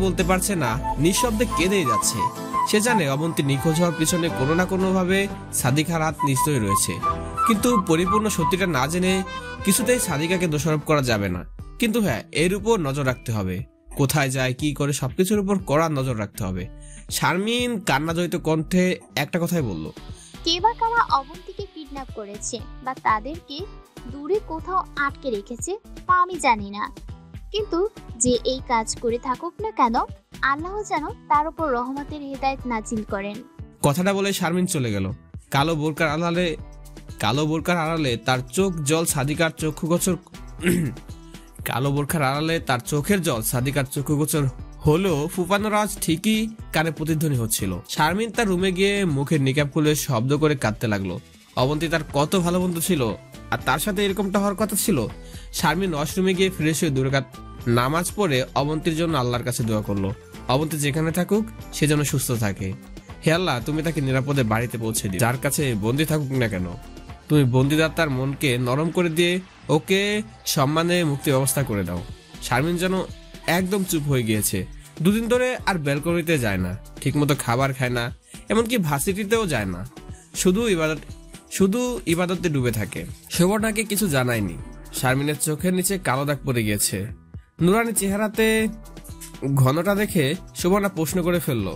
বলতে পারছে না, নিঃশব্দে কেঁদেই যাচ্ছে। সে জানে অবন্তী নিখোঁজ হওয়ার পিছনে কোনো না কোনো ভাবে সাদিকার হাত নিশ্চয়ই রয়েছে, কিন্তু পরিপূর্ণ সত্যিটা না জেনে কিছুতেই সাদিকাকে দোষারোপ করা যাবে না। কিন্তু হ্যাঁ, এর উপর নজর রাখতে হবে, কোথায় যায় কি করে সবকিছুর উপর কড়া নজর রাখতে হবে। শারমিন কান্নাজড়িত কণ্ঠে একটা কথাই বলল, কে বা কারা অবন্তীকে কিডন্যাপ করেছে বা তাদেরকে দূরে কোথাও আটকে রেখেছে তা আমি জানি না, কিন্তু যে এই কাজ করে থাকুক না কেন, আল্লাহ যেন তার উপর রহমতের হিদায়াত নাজিল করেন। কথাটা বলে শারমিন চলে গেল। কালো বোরকার আড়ালে তার চোখ জল সাদিকার চক্ষুগোচর কালো বোরকার আড়ালে তার চোখের জল সাদিকার চক্ষুগোচর হলেও ফুপানোর আওয়াজ ঠিকই কানে প্রতিধ্বনি হচ্ছিল। শারমিন তার রুমে গিয়ে মুখের নিকাব খুলে শব্দ করে কাঁদতে লাগলো। অবন্তী তার কত ভালো বন্ধু ছিল, আর তার সাথে এরকমটা হওয়ার কথা ছিল। শারমিন ওয়াশরুমে গিয়ে ফ্রেশ হয়ে 2 রাকাত নামাজ পড়ে অবন্তীর জন্য আল্লাহর কাছে দোয়া করলো, অবন্তী যেখানে থাকুক সে যেন সুস্থ থাকে। হে আল্লাহ, তুমি তাকে নিরাপদে বাড়িতে পৌঁছে দিও, যার কাছে বন্দী থাকুক না কেন। তুমি বন্দিদাতার মনকে নরম করে দিয়ে ওকে সম্মানে মুক্তি ব্যবস্থা করে দাও। শারমিন যেন একদম চুপ হয়ে গিয়েছে। 2 দিন ধরে আর ব্যালকনিতে যায় না, ঠিকমতো খাবার খায় না, এমনকি ভার্সিটিতেও যায় না, শুধু ইবাদতে ডুবে থাকে। সুবর্ণাকে কিছু জানায়নি। শারমিনের চোখের নিচে কালো দাগ পড়ে গিয়েছে। নুরানি চেহারাতে ঘনটা দেখে সুবর্ণা প্রশ্ন করে ফেললো,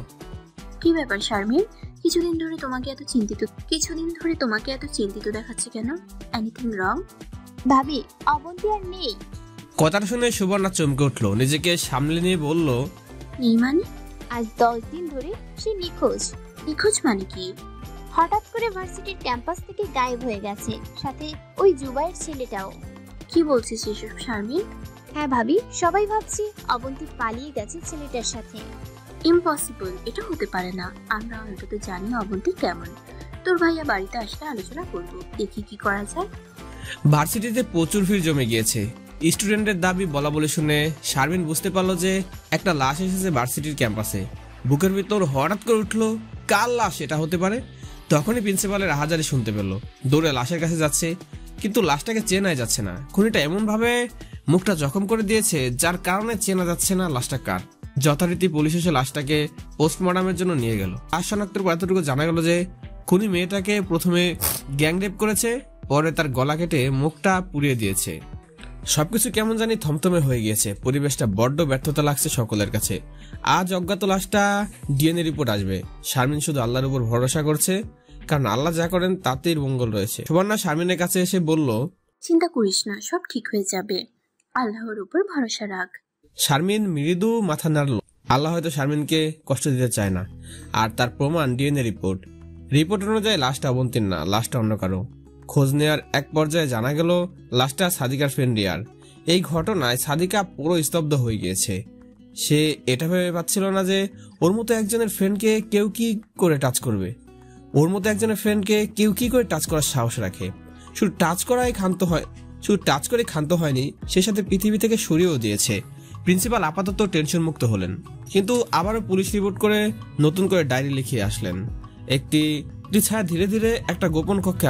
কি ব্যাপার শারমিন, কিছুদিন ধরে তোমাকে এত চিন্তিত দেখাচ্ছে কেন? Anything wrong? ভাবি, অবন্তী আর নেই। কথাটা শুনে সুবর্ণা চমকে উঠলো, নিজেকে সামলে নিয়ে বলল, নেই মানে? আজ 10 দিন ধরে সে নিখোঁজ। নিখোঁজ মানে কি? হঠাৎ করে ভার্সিটির ক্যাম্পাস থেকে গায়েব হয়ে গেছে, সাথে ওই জুবাইয়ের ছেলেটাও। কি বলছিস এসব শারমিন? হ্যাঁ ভাবি, সবাই ভাবছি অবন্তী পালিয়ে গেছে ছেলেটার সাথে। ইম্পসিবল, এটা হতে পারে না। আমরা অন্তত জানি অবন্তী কেমন। তোর ভাইয়া বাড়িতে আসলে আলোচনা করব, দেখি কি করা যায়। ভার্সিটিতে প্রচুর ভিড় জমে গিয়েছে। স্টুডেন্টের দাবি বলা বলে শুনে শারমিন বুঝতে পারলো যে একটা লাশ এসেছে ভার্সিটির ক্যাম্পাসে। বুকের ভিতর হঠাৎ করে উঠলো, কার লাশ এটা হতে পারে? তখনই প্রিন্সিপালের আহাজারি শুনতে পেল। দৌড়ে লাশের কাছে যাচ্ছে, কিন্তু লাশটাকে চেনাই যাচ্ছে না। খুনিটা এমন ভাবে মুখটা জখম করে দিয়েছে যার কারণে চেনা যাচ্ছে না লাশটা কার। যথারীতি পুলিশ এসে লাশটাকে পোস্টমর্টমের জন্য নিয়ে গেল। লাশ শনাক্তের পর এতটুকু জানা গেল যে খুনি মেয়েটাকে প্রথমে গ্যাংরেপ করেছে, পরে তার গলা কেটে মুখটা পুড়িয়ে দিয়েছে। সবকিছু কেমন জানি থমথমে হয়ে গিয়েছে। পরিবেশটা বড্ড ব্যর্থতা লাগছে সকলের কাছে। আজ অজ্ঞাত লাশটা ডিএনএ রিপোর্ট আসবে। শারমিন শুধু আল্লাহর উপর ভরসা করছে, কারণ আল্লাহ যা করেন তাতেই মঙ্গল রয়েছে। সুবর্ণা শারমিনের কাছে এসে বলল, চিন্তা করিস না, সব ঠিক হয়ে যাবে, আল্লাহর উপর ভরসা রাখ। শারমিন মৃদু মাথা নাড়ল। আল্লাহ হয়তো শারমিনকে কষ্ট দিতে চায় না। আর তার প্রমাণ ডিএনএ রিপোর্ট অনুযায়ী লাশটা অবন্তীর না, লাশটা অন্য কারো। খোঁজ নেওয়ার এক পর্যায়ে জানা গেল লাশটা সাদিকার ফ্রেন্ড রিয়ার। এই ঘটনায় সাদিকা পুরো স্তব্ধ হয়ে গিয়েছে। সে এটা ভেবে পাচ্ছিল না যে ওর মতো একজনের ফ্রেন্ডকে কেউ কি করে টাচ করবে। ওর মতো একজনের ফ্রেন্ডকে কেউ কি করে টাচ করার সাহস রাখে। শুধু টাচ করে ক্ষান্ত হয়নি, সে সাথে পৃথিবী থেকে সরিয়েও দিয়েছে। প্রিন্সিপাল আপাতত টেনশন মুক্ত হলেন, কিন্তু আবারও পুলিশ রিপোর্ট করে নতুন করে ডায়েরি লিখিয়ে আসলেন। একটি ছায়া ধীরে ধীরে একটা গোপন কক্ষে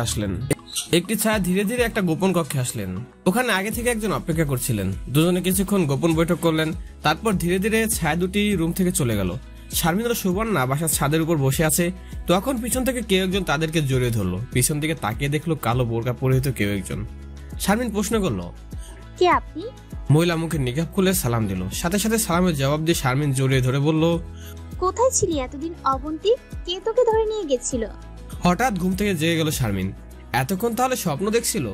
আসলেন। ওখানে আগে থেকে একজন অপেক্ষা করছিলেন। দুজনে কিছুক্ষণ গোপন বৈঠক করলেন। তারপর ধীরে ধীরে ছায়া দুটি রুম থেকে চলে গেল। শারমিন ও সুবর্ণা বাসার ছাদের উপর বসে আছে। তখন পিছন থেকে কেউ একজন তাদেরকে জড়িয়ে ধরলো। পিছন দিকে তাকিয়ে দেখলো কালো বোরকা পরিহিত কেউ একজন। শারমিন প্রশ্ন করলো, কে আপনি? মহিলা মুখে নিকাব খুলে সালাম দিল। সাথে সাথে সালামের জবাব দিয়ে শারমিন জড়িয়ে ধরে বলল, কোথায় ছিলি এতদিন অবন্তী? কে তোকে ধরে নিয়ে গেছিল? হঠাৎ ঘুম থেকে জেগে গেল শারমিন। এতক্ষণ তাহলে স্বপ্ন দেখছিল?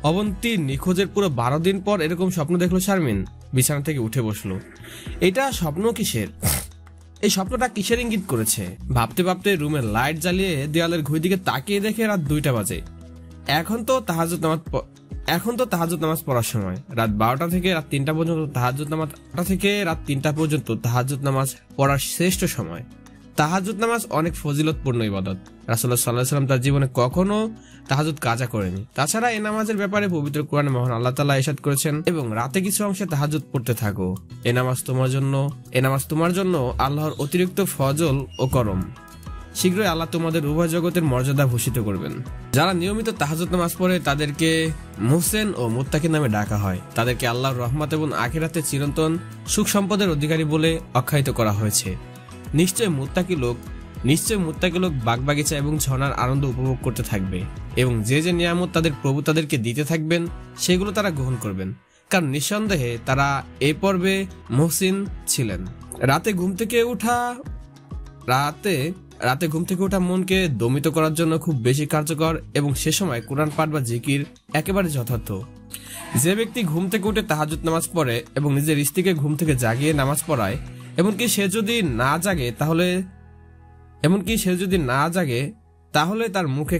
অবন্তীর নিখোঁজের পুরো 12 দিন পর এরকম স্বপ্ন দেখলো শারমিন। বিছানা থেকে উঠে বসলো। এটা স্বপ্ন কিসের? এই স্বপ্নটা কিসের ইঙ্গিত করেছে? ভাবতে ভাবতে রুমের লাইট জ্বালিয়ে দেওয়ালের ঘড়ির দিকে তাকিয়ে দেখে রাত 2টা বাজে। এখন তো তাহাজ্জুদ নামাজ পড়ার সময়। রাত 12টা থেকে রাত 3টা পর্যন্ত তাহাজ্জুদ নামাজ পড়ার শ্রেষ্ঠ সময়। তাহাজ্জুদ নামাজ অনেক ফজিলতপূর্ণ ইবাদত। রাসূলুল্লাহ সাল্লাল্লাহু আলাইহি ওয়াসাল্লাম তার জীবনে কখনো তাহাজ্জুদ কাজা করেনি। তাছাড়া এই নামাজের ব্যাপারে পবিত্র কোরআনে মহান আল্লাহ তাআলা ইরশাদ করেছেন, এবং রাতে কিছু অংশে তাহাজ্জুদ পড়তে থাকো। এই নামাজ তোমার জন্য আল্লাহর অতিরিক্ত ফজল ও করম। শীঘ্রই আল্লাহ তোমাদের উভয় জগতের মর্যাদা ভূষিত করবেন। যারা নিয়মিত তাহাজ্জুদ নামাজ পড়ে তাদেরকে মুহসিন ও মুত্তাকিন নামে ডাকা হয়। তাদেরকে আল্লাহর রহমত এবং আখিরাতে চিরন্তন সুখ সম্পদের অধিকারী বলে আখ্যায়িত করা হয়েছে। নিশ্চয় মুত্তাকি লোক বাগবাগিচা এবং ঝর্ণার আনন্দ উপভোগ করতে থাকবে এবং যে যে নিয়ামত তাদের প্রভু তাদেরকে দিতে থাকবেন সেগুলো তারা গ্রহণ করবেন, কারণ নিঃসন্দেহে তারা এই পর্বে মুহসিন ছিলেন। রাতে ঘুম থেকে ওঠা মনকে দমিত করার জন্য খুব বেশি কার্যকর এবং সে সময় কোরআন পাঠ বা জিকির একেবারে যথার্থ। যে ব্যক্তি ঘুম থেকে উঠে তাহাজ্জুদ নামাজ পড়ে এবং নিজের স্ত্রীকে ঘুম থেকে জাগিয়ে নামাজ পড়ায়, এমনকি সে যদি না জাগে তাহলে তার মুখে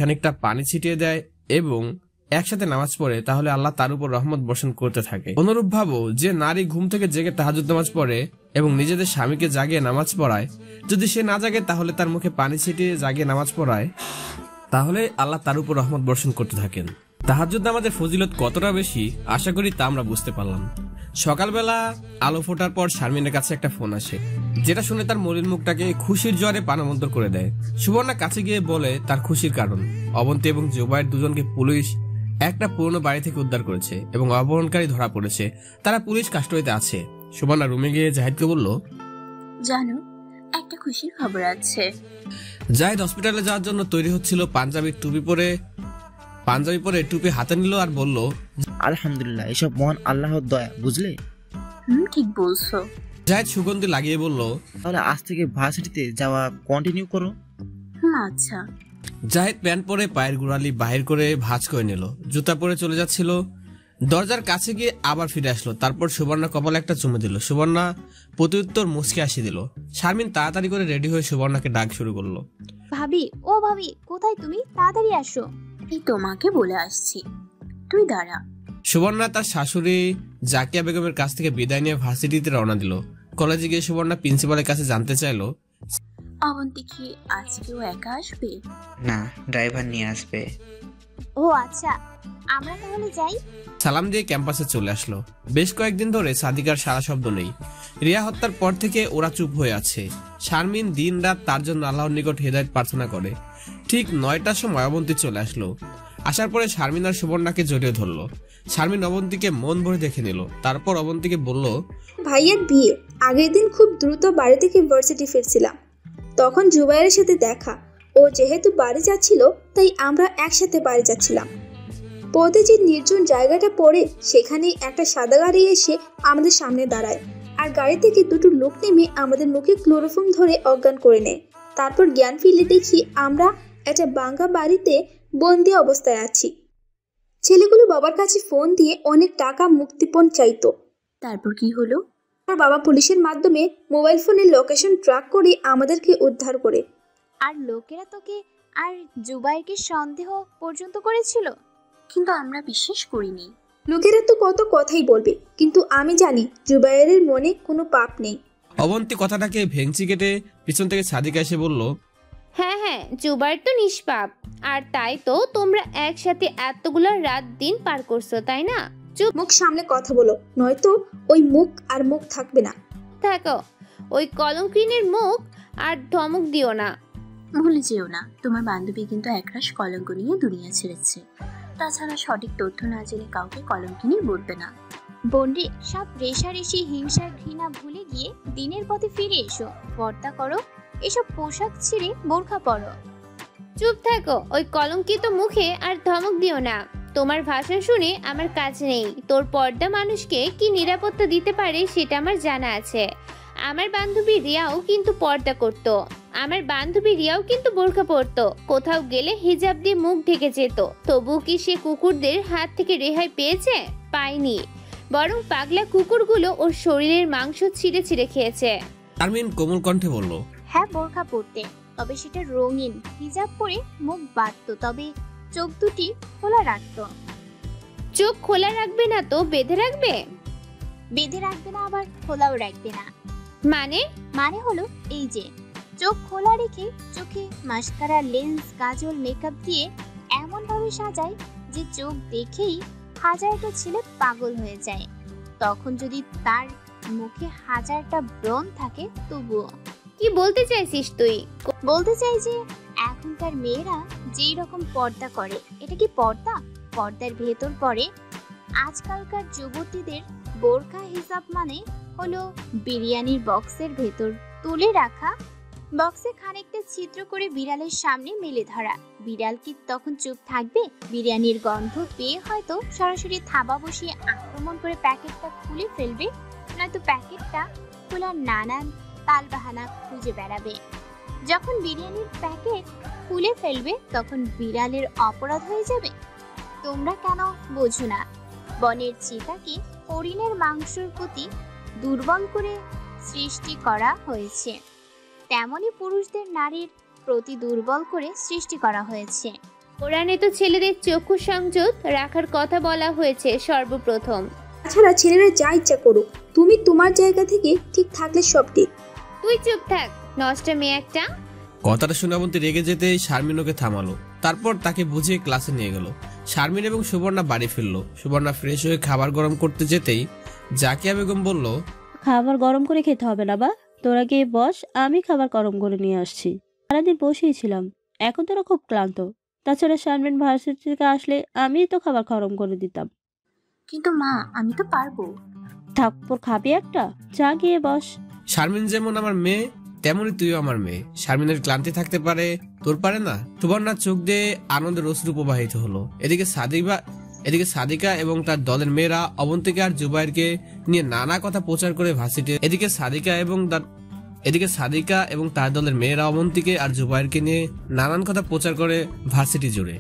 খানিকটা পানি ছিটিয়ে দেয় এবং একসাথে নামাজ পড়ে, তাহলে আল্লাহ তার উপর রহমত বর্ষণ করতে থাকে। অনুরূপ ভাবো, যে নারী ঘুম থেকে জেগে তাহাজ্জুদ নামাজ পড়ে এবং নিজেদের স্বামীকে জাগিয়ে নামাজ পড়ায়, যদি সে না জাগে তাহলে তার মুখে পানি ছিটিয়ে জাগিয়ে নামাজ পড়ায়, তাহলে আল্লাহ তার উপর রহমত বর্ষণ করতে থাকেন। তাহাজ্জুদ নামাজের ফজিলত কতটা বেশি আশা করি তা আমরা বুঝতে পারলাম। সকালবেলা আলো ফোটার পর শারমিনের কাছে একটা ফোন আসে, যেটা শুনে তার মলিন মুখটাকে খুশির জ্বরে পানামন্ত করে দেয়। সুবর্ণা কাছে গিয়ে বলে তার খুশির কারণ। অবন্তী এবং জুবাইর দুজনকে পুলিশ একটা পুরনো বাড়ি থেকে উদ্ধার করেছে এবং অপহরণকারী ধরা পড়েছে। তারা পুলিশ কাস্টডিতে আছে। সুবর্ণা রুমে গিয়ে জাহিদকে বলল, জানো, একটা খুশির খবর আছে। জাহিদ হসপিটালে যাওয়ার জন্য তৈরি হচ্ছিল। পাঞ্জাবি পরে টুপি হাতে নিল আর বলল, আলহামদুলিল্লাহ, এসব মহান আল্লাহর দয়া, বুঝলে? ঠিক বলছো। জাহিদ সুগন্ধি লাগিয়ে বলল, তাহলে আজ থেকে ভার্সিটিতে যাওয়া কন্টিনিউ করো। আচ্ছা। জাহিদ প্যান্ট পরে পায়ের গোড়ালি বাহির করে ভাঁজ করে নিল, জুতা পরে চলে যাচ্ছিল। দরজার কাছে গিয়ে আবার ফিরে আসলো। তারপর সুবর্ণা কপালে একটা চুমু দিল। সুবর্ণা প্রত্যুত্তর মুচকে হাসি দিল। শারমিন তাড়াতাড়ি করে রেডি হয়ে সুবর্ণাকে ডাক শুরু করলো, ভাবি, ও ভাবি, কোথায় তুমি? তাড়াতাড়ি আসো। এই তোমাকে বলে আসছি, তুই দাঁড়া। সুবর্ণা তার শাশুড়ি জাকিয়া বেগমের কাছ থেকে বিদায় নিয়ে ভার্সিটিতে রওনা দিল। কলেজে গিয়ে সুবর্ণা প্রিন্সিপালের কাছে জানতে চাইলো, অবন্তী কি আজকেও একা আসবে? না, ড্রাইভার নিয়ে আসবে। ও আচ্ছা, আমরা তাহলে যাই। সালাম দিয়ে ক্যাম্পাসে চলে আসলো। বেশ কয়েকদিন ধরে সাদিকার সারা শব্দ নেই। রিয়া হত্যার পর থেকে ওরা চুপ হয়ে আছে। শারমিন দিন রাত তার জন্য আল্লাহর নিকট হেদায়েত প্রার্থনা করে। ঠিক 9টার সময় অবন্তী চলে আসলো। আসার পরে শারমিন আর সুবর্ণাকে জড়িয়ে ধরলো। শারমিন অবন্তীকে মন ভরে দেখে নিল। তারপর অবন্তীকে বলল, ভাইয়ের বিয়ে আগের দিন খুব দ্রুত বাড়ি থেকে ভার্সিটি ফিরছিলাম, তখন জুবাইরের সাথে দেখা। ও যেহেতু বাড়ি যাচ্ছিল তাই আমরা একসাথে বাড়ি যাচ্ছিলাম। পথে যে নির্জন জায়গাটা পড়ে সেখানেই একটা সাদা গাড়ি এসে আমাদের সামনে দাঁড়ায়, আর গাড়ি থেকে দুটো লোক নেমে আমাদের মুখে ক্লোরোফর্ম ধরে অজ্ঞান করে নেয়। তারপর জ্ঞান ফিরলে দেখি আমরা একটা ভাঙা বাড়িতে বন্দি অবস্থায় আছি। ছেলেগুলো বাবার কাছে ফোন দিয়ে অনেক টাকা মুক্তিপণ চাইতো। তারপর কি হলো? আর বাবা পুলিশের মাধ্যমে মোবাইল ফোনের লোকেশন ট্র্যাক করে আমাদেরকে উদ্ধার করে। আর লোকেরা তোকে আর জুবাইরকে সন্দেহ পর্যন্ত করেছিল, কিন্তু আমরা বিশ্বাস করিনি। লোকেরা তো কত কথাই বলবে, কিন্তু আমি জানি জুবাইরের মনে কোনো পাপ নেই। অবন্তী কথাটাকে ভেঙচি কেটে পিছন থেকে সাদিকা এসে বলল, হ্যাঁ, জুবাইর তো নিষ্পাপ, আর তাই তো তোমরা একসাথে এতগুলো রাত দিন পার করছো, তাই না? চুপ, মুখ সামলে কথা বলো, নয়তো ওই মুখ আর মুখ থাকবে না। থাকো, ওই কলঙ্কিনীর মুখ আর ধমক দিও না। ভুলে যেও না, তোমার বান্ধবী কিন্তু একরাশ কলঙ্ক নিয়ে দুনিয়া ছেড়েছে। তাছাড়া সঠিক তথ্য না জেনে কাউকে কলঙ্কিনী বলবে না। বন্ডি, সব রেশারেশি হিংসা ঘৃণা ভুলে গিয়ে দিনের পথে ফিরে এসো, পর্দা করো, এসব পোশাক ছিঁড়ে বোরখা পরো। চুপ থাকো, ওই কলঙ্কিত মুখে আর ধমক দিও না। তোমার ভাষণ শুনে আমার কাজ নেই। তোর পর্দা মানুষকে কি নিরাপত্তা দিতে পারে সেটা আমার জানা আছে। আমার বান্ধবী রিয়াও কিন্তু পর্দা করত, আমার বান্ধবী রিয়াও কিন্তু বোরখা পরতো, কোথাও গেলে হিজাব দিয়ে মুখ ঢেকে যেত। তবু কি সে কুকুরদের হাত থেকে রেহাই পেয়েছে? পায়নি, বরং পাগলা কুকুরগুলো ওর শরীরের মাংস ছিঁড়ে ছিঁড়ে খেয়েছে। শারমিন কোমল কণ্ঠে বলল, হ্যাঁ, বোরখা পরতে, তবে সেটা রঙিন। হিজাব পরে মুখ বাঁধতো, তবে চোখ দুটি খোলা রাখতো। চোখ খোলা রাখবে না তো বেঁধে রাখবে? বেঁধে রাখবে না, আবার খোলাও রাখবে না। মানে হলো এই যে, চোখ খোলা রেখে চোখে মাস্কারা, লেন্স, কাজল, মেকআপ দিয়ে এমন ভাবে সাজায় যে চোখ দেখেই হাজারটা ছেলে পাগল হয়ে যায়। তখন যদি তার মুখে হাজারটা ব্রণ থাকে তবুও। কি বলতে চাইছিস তুই? বলতে চাই যে এখনকার মেয়েরা যেই রকম পর্দা করে, এটা কি পর্দা? পর্দার ভেতর পড়ে। আজকালকার যুবতীদের বোরকা হিসাব মানে হলো বিরিয়ানির বক্সের ভেতর তুলে রাখা, বক্সে খানিকটা ছিদ্র করে বিড়ালের সামনে মেলে ধরা। বিড়াল কি তখন চুপ থাকবে? বিরিয়ানির গন্ধ পেয়ে হয়তো সরাসরি থাবা বসিয়ে আক্রমণ করে প্যাকেটটা খুলে ফেলবে, নয়তো প্যাকেটটা খোলার নানান তালবাহানা খুঁজে বেড়াবে। যখন বিরিয়ানির প্যাকেট খুলে ফেলবে তখন বিড়ালের অপরাধ হয়ে যাবে। তোমরা কেন বোঝো না? বনের চিতাকে হরিণের মাংসের প্রতি দুর্বল করে সৃষ্টি করা হয়েছে, তেমনি পুরুষদের নারীর প্রতি দুর্বল করে সৃষ্টি করা হয়েছে। কোরআনে তো ছেলেদের চক্ষু সংযত রাখার কথা বলা হয়েছে সর্বপ্রথম। তাছাড়া ছেলেরা যা ইচ্ছা করুক, তুমি তোমার জায়গা থেকে ঠিক থাকলে সব ঠিক। তুই চুপ থাক, নষ্ট মেয়ে একটা। কথাটা শুনে অবন্তী রেগে যেতেই শারমিন ওকে থামালো, তারপর তাকে বুঝিয়ে ক্লাসে নিয়ে গেল। শারমিন এবং সুবর্ণা বাড়ি ফিরলো। সুবর্ণা ফ্রেশ হয়ে খাবার গরম করতে যেতেই জাকিয়া বেগম বলল, খাবার গরম করে খেতে হবে না বা, তোরা গিয়ে বস, আমি খাবার গরম করে নিয়ে আসছি। সারাদিন বসেই ছিলাম, এখন তোরা খুব ক্লান্ত। তাছাড়া শারমিন ভার্সিটি থেকে আসলে আমি তো খাবার গরম করে দিতাম। কিন্তু মা, আমি তো পারবো। থাপ্পর খাবি একটা, যা গিয়ে বস। শারমিন যেমন আমার মেয়ে তেমনই তুইও আমার মেয়ে। শারমিনের ক্লান্তি থাকতে পারে, তোর পারে না? সুবর্ণার চোখ দিয়ে আনন্দের অশ্রু প্রবাহিত হলো। এদিকে সাদিকা এবং তার দলের মেয়েরা অবন্তীকে আর জুবাইরকে নিয়ে নানা কথা প্রচার করে ভার্সিটি। এদিকে সাদিকা এবং তার দলের মেয়েরা অবন্তীকে আর জুবাইরকে নিয়ে নানান কথা প্রচার করে ভার্সিটি জুড়ে।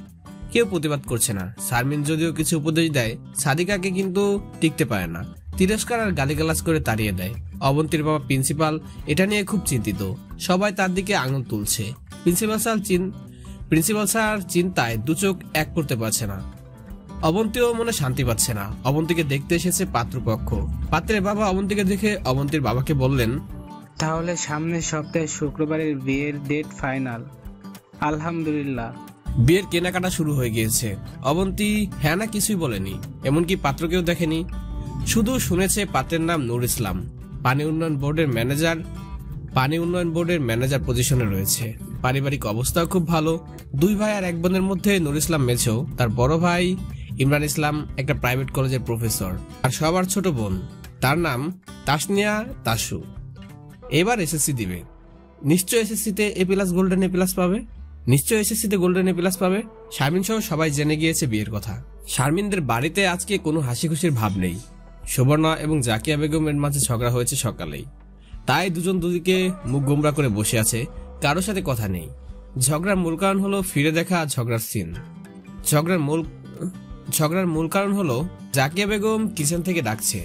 কেউ প্রতিবাদ করছে না। শারমিন যদিও কিছু উপদেশ দেয়, সাদিকাকে কিন্তু টিকতে পারে না, তিরস্কার আর গালিগালাজ করে তাড়িয়ে দেয়। অবন্তীর বাবা প্রিন্সিপাল এটা নিয়ে খুব চিন্তিত। সবাই তার দিকে আঙুল তুলছে। প্রিন্সিপাল স্যার চিন্তায় দু চোখ এক করতে পারছে না। অবন্তীও মনে শান্তি পাচ্ছে না। অবন্তীকে দেখতে এসেছে পাত্রপক্ষ। পাত্রের বাবা অবন্তীকে দেখে অবন্তীর বাবাকে বললেন, তাহলে সামনের সপ্তাহে শুক্রবারের বিয়ের ডেট ফাইনাল। আলহামদুলিল্লাহ। বিয়ের কেনাকাটা শুরু হয়ে গিয়েছে। অবন্তী হ্যাঁ না কিছুই বলেনি, এমনকি পাত্রকেও দেখেনি। শুধু শুনেছে পাত্রের নাম নূর ইসলাম, পানি উন্নয়ন বোর্ডের ম্যানেজার পজিশনে রয়েছে। পারিবারিক অবস্থাও খুব ভালো। দুই ভাই আর এক বোনের মধ্যে নূর ইসলাম মেছো, তার বড় ভাই ইমরান ইসলাম একটা প্রাইভেট কলেজের প্রফেসর, আর সবার ছোট বোন, তার নাম তাসনিয়া তাসু। এবার এসএসসি দিবে। নিশ্চয় এসএসসিতে গোল্ডেন এ প্লাস পাবে। শারমিন সহ সবাই জেনে গিয়েছে বিয়ের কথা। শারমিনদের বাড়িতে আজকে কোনো হাসি খুশির ভাব নেই। সুবর্ণা এবং জাকিয়া বেগমের মাঝে ঝগড়া হয়েছে সকালেই, তাই দুজন দুদিকে মুখ গোমরা করে বসে আছে, কারোর সাথে কথা নেই। ঝগড়ার মূল কারণ হলো ফিরে দেখা ঝগড়ার সিন। ঝগড়ার মূল কারণ হলো জাকিয়া বেগম কিচেন থেকে ডাকছে,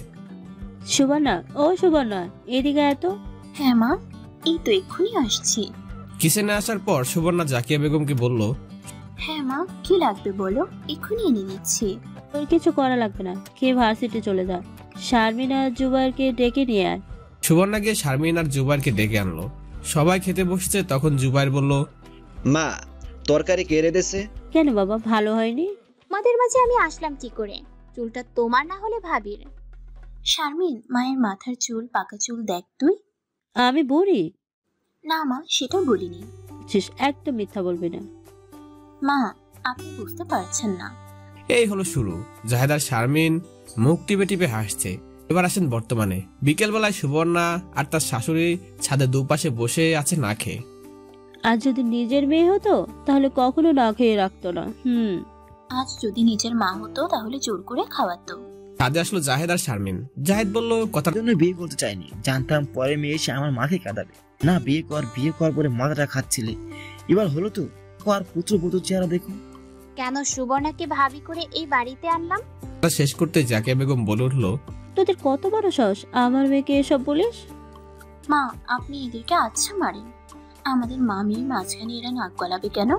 সুবর্ণা, ও সুবর্ণা, এদিকে এত। হ্যাঁ মা, এই তো এক্ষুনি আসছি। কিচেনে আসার পর সুবর্ণা জাকিয়া বেগমকে বলল, হ্যাঁ মা, কি লাগবে বলো, এক্ষুনি এনে দিচ্ছি। তোর কিছু করা লাগবে না, খেয়ে ভার্সিটি চলে যা। শারমিন আর জুবাইরকে ডেকে নিয়ে আয়। সুবর্ণা গিয়ে শারমিন আর জুবাইরকে ডেকে আনলো। সবাই খেতে বসছে, তখন জুবাইর বলল, মা, তরকারি কে রেঁধেছে? কেন বাবা, ভালো হয়নি? তোমাদের মাঝে আমি আসলাম কি করে? চুলটা তোমার না হলে ভাবির। শারমিন, মায়ের মাথার চুল, পাকা চুল দেখ তুই। আমি বুড়ি? না মা, সেটা বলিনি। একদম মিথ্যা বলবি না। মা, আপনি বুঝতে পারছেন না। এই হলো শুরু। জাহেদার শারমিন মুখ টিপে টিপে হাসছে। এবার আসেন বর্তমানে। বিকেলবেলায় সুবর্ণা আর তার শাশুড়ি ছাদে দুপাশে বসে আছে না খেয়ে। আজ যদি নিজের মেয়ে হতো তাহলে কখনো না খেয়ে রাখতো না। আজ যদি নিজের মা হতো তাহলে জোর করে খাওয়াতো। ছাদে আসলো জাহেদ আর শারমিন। জাহেদ বলল, কথার জন্য বিয়ে করতে চাইনি, জানতাম পরে মেয়ে এসে আমার মাকে কাঁদাবে। না, বিয়ে কর বলে মাথাটা খাচ্ছিলে, এবার হলো তো কর। পুত্র চেহারা দেখো। কেন সুবর্ণাকে ভাবি করে এই বাড়িতে আনলাম? শেষ করতে জাকিয়া বেগম বলে উঠলো, তোদের কত বড় সাহস আমার মেয়েকে এসব বলিস? মা, আপনি এদেরকে আচ্ছা মারেন। আমাদের মামির মাঝখানে এরা নাক গলাবে কেন?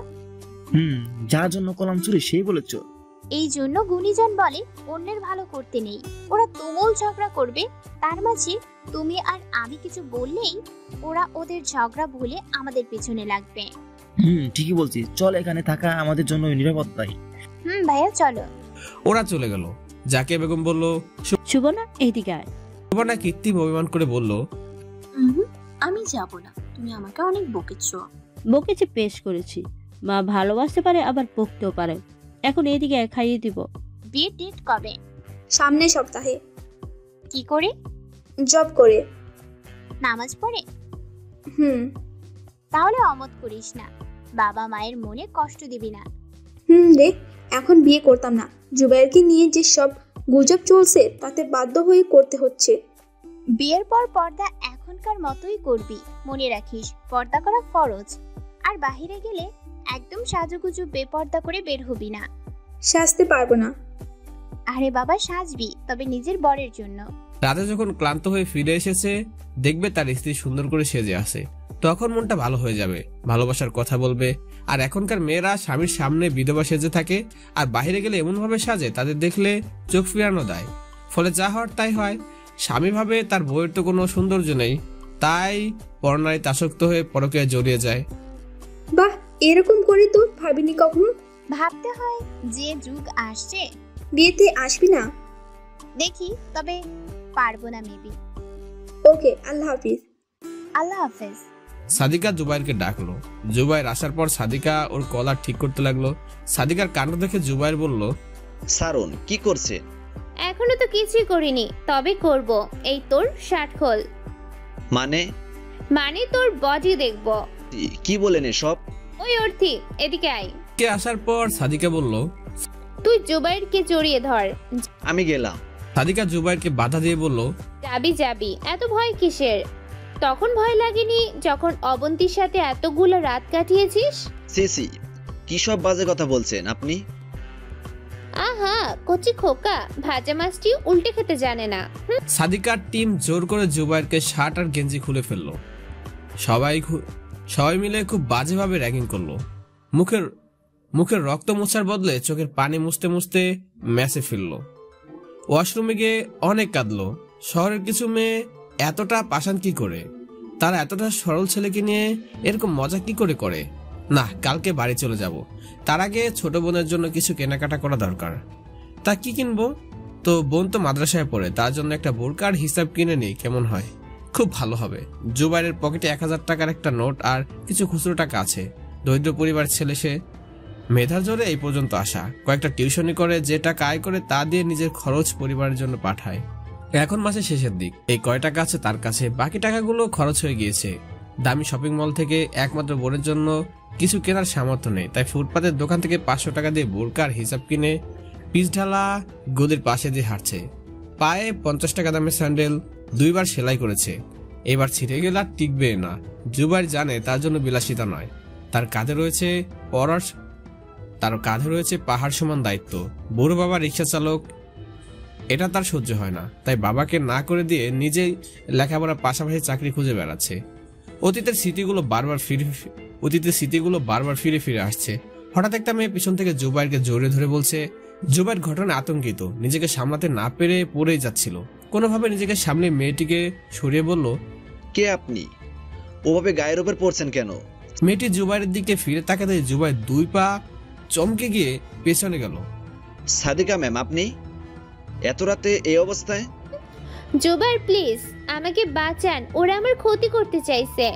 যার জন্য কলম চুরি সেই বলেছ। এই জন্য গুণীজন বলে অন্যের ভালো করতে নেই। ওরা তুমুল ঝগড়া করবে, তার মাঝে তুমি আর আমি কিছু বললেই ওরা ওদের ঝগড়া ভুলে আমাদের পিছনে লাগবে। ঠিকই বলছিস, চল, এখানে থাকা আমাদের জন্য নিরাপত্তাই। ভাইয়া চলো। ওরা চলে গেল। জাকিয়া বেগম বলল, সুবর্ণা, এইদিকে আয়। সুবর্ণা কৃত্রিম অভিমান করে বলল, আমি যাব না, তুমি আমাকে অনেক বকেছো। বকেছে পেশ করেছি। মা ভালোবাসতে পারে আবার বকতেও পারে। এখন এদিকে খাইয়ে দিব। বিয়ের ডেট কবে? সামনের সপ্তাহে। কি করে? জব করে। নামাজ পড়ে? তাহলে অমত করিস না, বাবা মায়ের মনে কষ্ট দিবি না। রে, এখন বিয়ে করতাম না। জুবাইরকে নিয়ে যে সব গুজব চলছে তাতে বাধ্য হয়ে করতে হচ্ছে। বিয়ের পর পর্দা এখনকার মতোই করবি, মনে রাখিস পর্দা করা ফরজ। আর বাহিরে গেলে একদম সাজুগুজু বেপর্দা করে বের হবি না। সাজতে পারবো না। আরে বাবা, সাজবি, তবে নিজের বরের জন্য। রাতে যখন ক্লান্ত হয়ে ফিরে এসেছে, দেখবে তার স্ত্রী সুন্দর করে সেজে আসে, তখন মনটা ভালো হয়ে যাবে, ভালোবাসার কথা বলবে। আর এখনকার মেয়েরা স্বামীর সামনে বিধবা সেজে থাকে, আর বাইরে গেলে এমন ভাবে সাজে তাদের দেখলে চোখ ফিরানো দেয়। ফলে যা হওয়ার তাই হয়। স্বামী ভাবে তার বউয়ের তো কোনো সৌন্দর্য নেই, তাই পরনারীতে আসক্ত হয়ে পরকীয়ায় জড়িয়ে যায়। বাহ, এরকম করে তো ভাবিনি কখনো। ভাবতে হয়, যে যুগ আসছে। বিয়েতে আসবি না? দেখি, তবে পারবো না মেবি। ওকে, আল্লাহ হাফিজ। আল্লাহ হাফেজ। সাদিকা জুবাইরকে ডাকলো। জুবাইর আসার পর সাদিকা ওর কলার ঠিক করতে লাগলো। সাদিকার কাণ্ড দেখে জুবাইর বলল, সারুন, কি করছে? এখনো তো কিছুই করিনি, তবে করব। এই তোর শার্ট খোল। মানে তোর বডি দেখব। কি বলেন এসব? ওই অর্থি, এদিকে আয়। কে আসার পর সাদিকা বলল, তুই জুবাইরকে জড়িয়ে ধর। আমি গেলাম। সাদিকা জুবাইরকে বাধা দিয়ে বলল, যাবি, এত ভয় কিসের? তখন ভয় লাগেনি যখন অবন্তীর সাথে এতগুলো রাত কাটিয়েছিস? সিসি, কি সব বাজে কথা বলছেন আপনি? আহা, কচি খোকা, ভাজা মাছটি উল্টে খেতে জানে না। সাদিকার টিম জোর করে জুবাইরকে শার্ট আর গেঞ্জি খুলে ফেললো। সবাই মিলে খুব বাজেভাবে র্যাগিং করলো। মুখের রক্ত মোছার বদলে চোখের পানি মুছতে মুছতে ম্যাচে ফিরলো। ওয়াশরুমে গিয়ে অনেক কাঁদলো। শহরের কিছু মেয়ে এতটা পাষাণ কি করে? তারা এতটা সরল ছেলেকে নিয়ে এরকম মজা কি করে করে? না, কালকে বাড়ি চলে যাব। তার আগে ছোট বোনের জন্য কিছু কেনাকাটা করা দরকার। তা কি কিনবো? তো বোন তো মাদ্রাসায় পড়ে, তার জন্য একটা বোরকার হিসাব কিনে নিই, কেমন হয়? খুব ভালো হবে। জুবাইরের পকেটে 1000 টাকার একটা নোট আর কিছু খুচরো টাকা আছে। দরিদ্র পরিবার ছেলে সে, মেধার জোরে এই পর্যন্ত আসা। কয়েকটা টিউশনি করে যে টাকা আয় করে তা দিয়ে নিজের খরচ পরিবারের জন্য পাঠায়। এখন মাসের শেষের দিক, এই কয় টাকা আছে তার কাছে, বাকি টাকাগুলো খরচ হয়ে গিয়েছে। দামি শপিং মল থেকে একমাত্র বোনের জন্য কিছু কেনার সামর্থ্য নেই, তাই ফুটপাতের দোকান থেকে 500 টাকা দিয়ে বোরকার হিসাব কিনে পিচ ঢালা গদির পাশে দিয়ে হাঁটছে। পায়ে 50 টাকা দামের স্যান্ডেল 2 বার সেলাই করেছে, এবার ছিঁড়ে গেলে আর টিকবে না। জুবাইর জানে তার জন্য বিলাসিতা নয়, তার কাঁধে রয়েছে পাহাড় সমান দায়িত্ব। বুড়ো বাবা রিক্সা চালক, এটা তার সহ্য হয় না, তাই বাবাকে না করে দিয়ে নিজেই লেখাপড়ার পাশাপাশি চাকরি খুঁজে বেড়াচ্ছে। অতীতের স্মৃতিগুলো বারবার ফিরে ফিরে আসছে। হঠাৎ একটা মেয়ে পিছন থেকে জুবাইরকে জড়িয়ে ধরে বলছে। জুবাইর ঘটনায় আতঙ্কিত, নিজেকে সামলাতে না পেরে পড়েই যাচ্ছিল। কোনোভাবে নিজেকে সামলে মেয়েটিকে সরিয়ে বলল, কে আপনি? ওভাবে গায়ের উপর পড়ছেন কেন? মেয়েটি জুবাইরের দিকে ফিরে তাকাতে জুবাইর 2 পা চমকে গিয়ে পেছনে গেল। সাদিকা ম্যাম, আপনি এত রাতে এই অবস্থায়? জুবাইর প্লিজ, আমাকে বাঁচান, ওরা আমার ক্ষতি করতে চাইছে।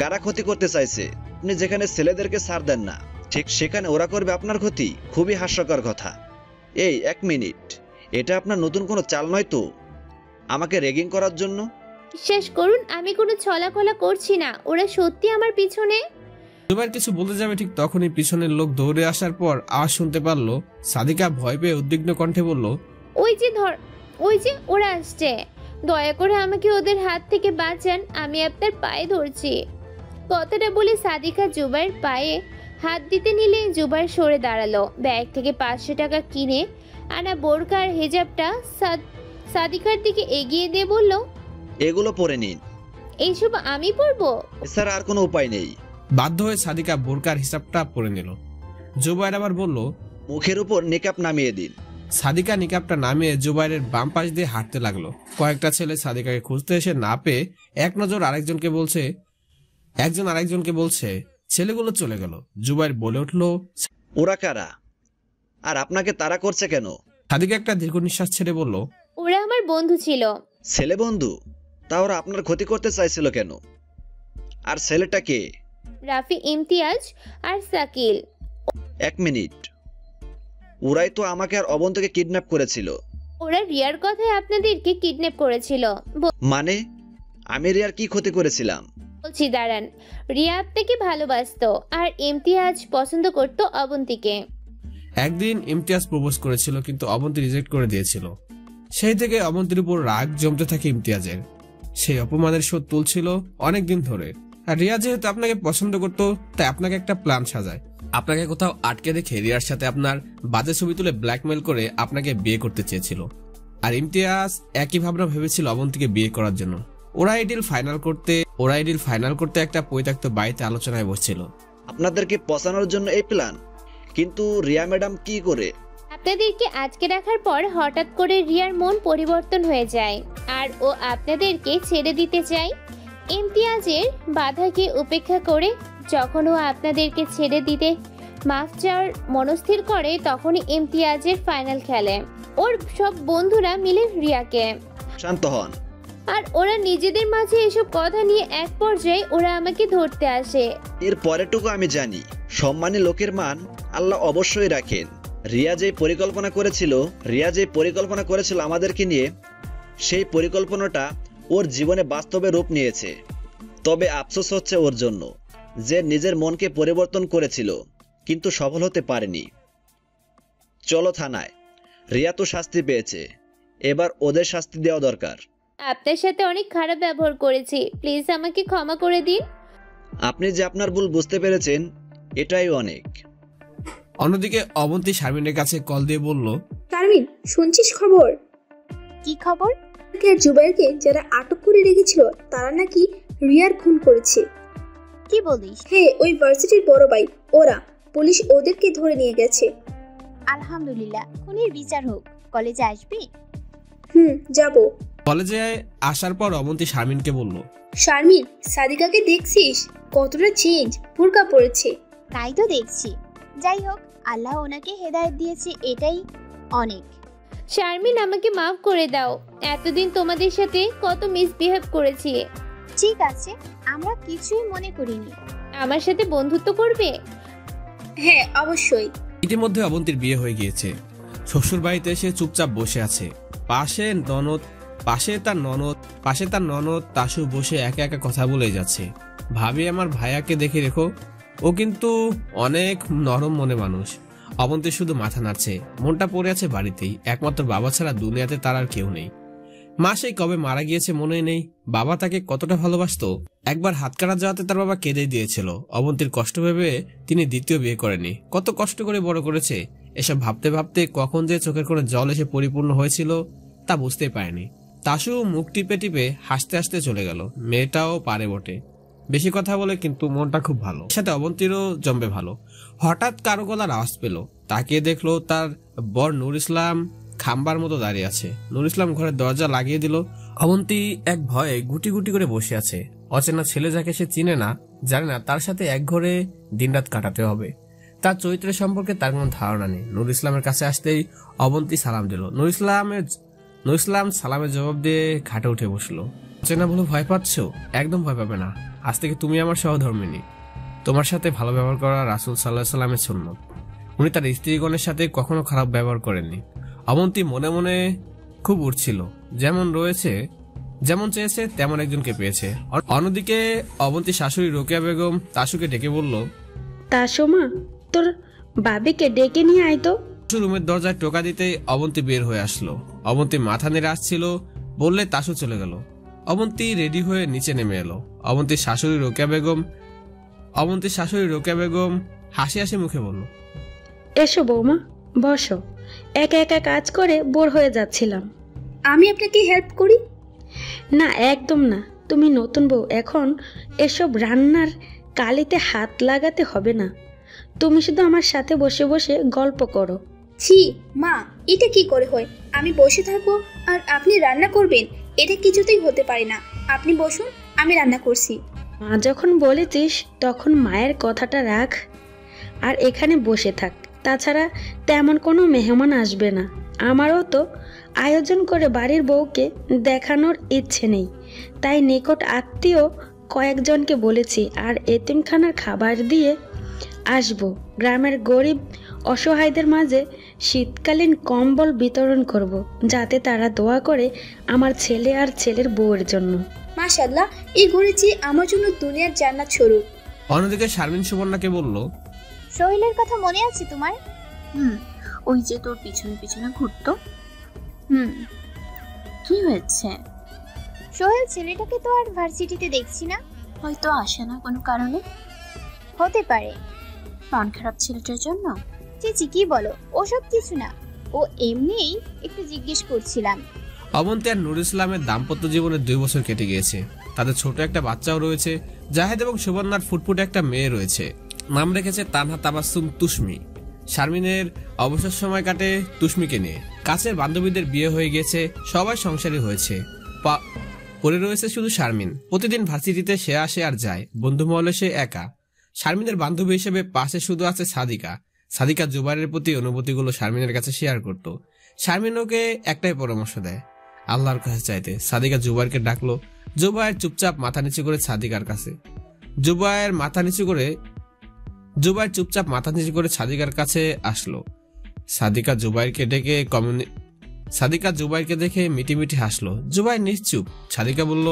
কারা ক্ষতি করতে চাইছে? আপনি যেখানে ছেলেদেরকে ছাড় দেন না, ঠিক সেখানে ওরা করবে আপনার ক্ষতি? খুবই হাস্যকর কথা। এই 1 মিনিট, এটা আপনার নতুন কোনো চাল নয় তো আমাকে রেগিং করার জন্য? বিশ্বাস করুন, আমি কোনো ছলাকলা করছি না, ওরা সত্যি আমার পিছনে। জুবাইর কিছু বলতে যাবে, ঠিক তখনই পিছনের লোক দৌড়ে আসার পর আওয়াজ শুনতে পারলো। সাদিকা ভয় পেয়ে উদ্বিগ্ন কণ্ঠে বলল, ওই যে ওরা আসছে, দয়া করে আমাকে ওদের হাত থেকে বাঁচান, আমি আপনার পায়ে ধরছি। কথাটা বলে সাদিকা জুবাইর পায়ে হাত দিতে নিলে জুবাইর সরে দাঁড়ালো। ব্যাগ থেকে 500 টাকা কিনে আনা বোরকার হেজাবটা সাদিকার দিকে এগিয়ে দিয়ে বলল, এগুলো পরে নিন। এইসব আমি পরবো? স্যার, আর কোনো উপায় নেই। বাধ্য হয়ে সাদিকা বোরকার হিসাবটা পরে নিল। জুবাইর আবার বলল, মুখের উপর নিকাব নামিয়ে দিন। সাদিকা নিকাবটা নামিয়ে জুবাইরের বাম পাশ দিয়ে হাঁটতে লাগলো। কয়েকটা ছেলে সাদিকাকে খুঁজতে এসে না পেয়ে একজন আরেকজনকে বলছে ছেলেগুলো চলে গেল। জুবাইর বলে উঠলো, ওরা কারা আর আপনাকে তাড়া করছে কেন? সাদিকা একটা দীর্ঘ নিঃশ্বাস ছেড়ে বলল, ওরা আমার বন্ধু ছিল। ছেলে বন্ধু? তা ওরা আপনার ক্ষতি করতে চাইছিল কেন? আর ছেলেটা কে? রাফি, ইমতিয়াজ আর সাকিল। 1 মিনিট, ওরাই তো আমাকে আর অবন্তকে কিডন্যাপ করেছিল। ওরা রিয়ার কথায় আপনাদেরকে কিডন্যাপ করেছিল। মানে আমি রিয়ার কি ক্ষতি করেছিলাম? বলছি দাঁড়ান। রিয়া আপনাকে ভালোবাসতো আর ইমতিয়াজ পছন্দ করত অবন্তীকে। একদিন ইমতিয়াজ প্রপোজ করেছিল, কিন্তু অবন্তী রিজেক্ট করে দিয়েছিল। সেই থেকে অবন্তীর উপর রাগ জমতে থাকে ইমতিয়াজের। সেই অপমানের শোধ তুলছিল অনেকদিন ধরে। আর রিয়া যেহেতু আপনাকে পছন্দ করতো, তাই আপনাকে একটা প্ল্যান সাজায়। আপনাকে কোথাও আটকে রেখে রিয়ার সাথে আপনার বাজে ছবি তুলে ব্ল্যাকমেল করে আপনাকে বিয়ে করতে চেয়েছিল। আর ইমতিয়াজ একই ভাবনা ভেবেছিল অবন্তীকে বিয়ে করার জন্য। ওরা এই ডিল ফাইনাল করতে একটা পরিত্যক্ত বাড়িতে আলোচনায় বসছিল। আপনাদেরকে পচানোর জন্য এই প্ল্যান? কিন্তু রিয়া ম্যাডাম কি করে? আপনাদেরকে আজকে রাখার পর হঠাৎ করে রিয়ার মন পরিবর্তন হয়ে যায় আর ও আপনাদেরকে ছেড়ে দিতে চায়। ইমতিয়াজের বাধাকে উপেক্ষা করে যখন ও আপনাদেরকে ছেড়ে দিতে মাফ চাওয়ার মনস্থির করে, তখনই ইমতিয়াজের ফাইনাল খেলে। ওর সব বন্ধুরা মিলে রিয়াকে। শান্ত হন। আর ওরা নিজেদের মাঝে এসব কথা নিয়ে এক পর্যায়ে ওরা আমাকে ধরতে আসে। এর পরেটুকু আমি জানি, সম্মানী লোকের মান আল্লাহ অবশ্যই রাখেন। রিয়া যে পরিকল্পনা করেছিল আমাদেরকে নিয়ে, সেই পরিকল্পনাটা ওর জীবনে বাস্তবে রূপ নিয়েছে। তবে আফসোস হচ্ছে ওর জন্য, যে নিজের মনকে পরিবর্তন করেছিল কিন্তু সফল হতে পারেনি। চলো থানায়। রিয়া তো শাস্তি পেয়েছে, এবার ওদের শাস্তি দেওয়া দরকার। আপনার সাথে অনেক খারাপ ব্যবহার করেছি, প্লিজ আমাকে ক্ষমা করে দিন। আপনি যে আপনার ভুল বুঝতে পেরেছেন, এটাই অনেক। অন্যদিকে অবন্তী শারমিনের কাছে কল দিয়ে বলল, শারমিন, শুনছিস খবর? কি খবর? আর জুবাইরকে যারা আটক করে রেখেছিল তারা নাকি রিয়ার খুন করেছে। কি বলিস? হ্যাঁ, ওই ভার্সিটির বড় ভাই ওরা। পুলিশ ওদেরকে ধরে নিয়ে গেছে। আলহামদুলিল্লাহ, খুনির বিচার হোক। কলেজে আসবি? যাব। কলেজে আসার পর অবন্তী শারমিনকে বলল, শারমিন, সাদিকাকে দেখছিস কতটা চেঞ্জ? বোরকা পরেছে। তাই তো দেখছি। যাই হোক, আল্লাহ ওনাকে হেদায়েত দিয়েছে, এটাই অনেক। শারমিন, আমাকে মাফ করে দাও। এতদিন তোমাদের সাথে কত মিসবিহেভ করেছি। ঠিক আছে, আমরা কিছুই মনে করিনি। আমার সাথে বন্ধুত্ব করবে? হ্যাঁ, অবশ্যই। ইতিমধ্যে অবন্তীর বিয়ে হয়ে গিয়েছে। শ্বশুর বাড়িতে এসে চুপচাপ বসে আছে। পাশে তার ননদ তাসু বসে একা একা কথা বলে যাচ্ছে। ভাবি, আমার ভাইয়াকে দেখে রেখো, ও কিন্তু অনেক নরম মনে মানুষ। অবন্তী শুধু মাথা নাড়ছে, মনটা পড়ে আছে বাড়িতেই। একমাত্র বাবা ছাড়া দুনিয়াতে তার আর কেউ নেই। মা সেই কবে মারা গিয়েছে মনে নেই। বাবা তাকে কতটা ভালোবাসতো। একবার হাত কাটা যাওয়াতে তার বাবা কেঁদে দিয়েছিল। অবন্তীর কষ্ট ভেবে তিনি দ্বিতীয় বিয়ে করেনি। কত কষ্ট করে বড় করেছে। এসব ভাবতে ভাবতে কখন যে চোখের কোণে জল এসে পরিপূর্ণ হয়েছিল তা বুঝতেই পারেনি। তাসু মুখ টিপে টিপে হাসতে হাসতে চলে গেল। মেয়েটাও পারে বটে, বেশি কথা বলে, কিন্তু মনটা খুব ভালো। সাথে অবন্তীরও জমবে ভালো। হঠাৎ কারো গলার আওয়াজ পেল। তাকিয়ে দেখলো তার বর নূর ইসলাম খাম্বার মতো দাঁড়িয়ে আছে। নূর ইসলাম ঘরের দরজা লাগিয়ে দিল। অবন্তী এক ভয়ে গুটি গুটি করে বসে আছে। অচেনা ছেলে যাকে সে চিনে না, জানে না, তার সাথে এক ঘরে দিনরাত কাটাতে হবে। তার চরিত্রের সম্পর্কে তার কোনো ধারণা নেই। নূর ইসলামের কাছে আসতেই অবন্তী সালাম দিল। নূর ইসলাম সালামের জবাব দিয়ে খাটে উঠে বসলো। অচেনা বলে ভয় পাচ্ছ? একদম ভয় পাবে না। আজ থেকে তুমি আমার সহধর্মিনী। তোমার সাথে ভালো ব্যবহার করা রাসূল সাল্লাল্লাহু আলাইহি সাল্লামের সুন্নাত। উনি তার স্ত্রীগণের সাথে কখনো খারাপ ব্যবহার করেননি। অবন্তী মনে মনে খুব উঠছিল, যেমন চেয়েছে তেমন একজনকে পেয়েছে। অন্যদিকে অবন্তী শাশুড়ি রোকেয়া বেগম তাসুকে ডেকে বলল, তাসুমা, তোর বাবিকে ডেকে নিয়ে আয় তো। রুমের দরজায় টোকা দিতেই অবন্তী বের হয়ে আসলো। অবন্তী মাথা নেড়ে আসছিল, বললে তাসু চলে গেল। অবন্তী রেডি হয়ে নিচে নেমে এলো। অবন্তীর শাশুড়ি রোকেয়া বেগম হাসি হাসি মুখে বলল, এসো বৌমা, বসো। একা একা কাজ করে বোর হয়ে যাচ্ছিলাম। আমি আপনাকে হেল্প করি? না, একদম না। তুমি নতুন বউ, এখন এসব রান্নার কালিতে হাত লাগাতে হবে না। তুমি শুধু আমার সাথে বসে বসে গল্প করো। ছি মা, এটা কি করে হয়? আমি বসে থাকবো আর আপনি রান্না করবেন? এটা কিছুতেই হতে পারে না। আপনি বসুন, আমি রান্না করছি। মা যখন বলেছিস তখন মায়ের কথাটা রাখ আর এখানে বসে থাক। তাছাড়া তেমন কোনো মেহমান আসবে না। আমারও তো আয়োজন করে বাড়ির বউকে দেখানোর ইচ্ছে নেই, তাই নিকট আত্মীয় কয়েকজনকে বলেছি আর এতিমখানার খাবার দিয়ে আসবো। গ্রামের গরিব অসহায়দের মাঝে শীতকালীন কম্বল বিতরণ করব, যাতে তারা দোয়া করে আমার ছেলে আর ছেলের বউয়ের জন্য। মাশাআল্লাহ, এই ঘুরেছি আমার জন্য দুনিয়ার জান্নাত স্বরূপ। অন্যদিকে শারমিন সুবর্ণাকে বলল, সোহেলের কথা মনে আছে তোমার? ওই যে তোর পিছনে পিছনে ঘুরতো। কি হয়েছে? সোহেল ছেলেটাকে তো আর ভার্সিটিতে দেখছি না। হয়তো আসে না কোনো কারণে। হতে পারে। মন খারাপ ছেলেটার জন্য? চেচি কি বলো, ওসব কিছু না, ও এমনিই একটু জিজ্ঞেস করছিলাম। অবন্তী আর নুর ইসলামের দাম্পত্য জীবনে 2 বছর কেটে গিয়েছে। তাদের ছোট একটা বাচ্চাও রয়েছে। জাহেদ এবং সুবর্ণার ফুটফুটে একটা মেয়ে রয়েছে, নাম রেখেছে তানহা তাবাসসুম তুষ্মি। শারমিনের অবসর সময় কাটে তুষ্মিকে নিয়ে। কাছের বান্ধবীদের বিয়ে হয়ে গেছে, সবাই সংসারী হয়েছে। পরে রয়েছে শুধু শারমিন। প্রতিদিন ভার্সিটিতে সে আসে আর যায়, বন্ধু মহলে সে একা। শারমিনের বান্ধবী হিসেবে পাশে শুধু আছে সাদিকা। সাদিকা জুবাইরের প্রতি অনুভূতিগুলো শারমিনের কাছে শেয়ার করত। শারমিন ওকে একটাই পরামর্শ দেয়, আল্লাহর কাছে চাইতে। সাদিকা জুবাইরকে ডাকলো। জুবাইর চুপচাপ মাথা নিচু করে সাদিকার কাছে জুবাইর চুপচাপ মাথা নিচু করে সাদিকার কাছে আসলো। সাদিকা জুবাইরকে দেখে মিটিমিটি হাসলো। জুবাইর নিশ্চুপ। সাদিকা বলল,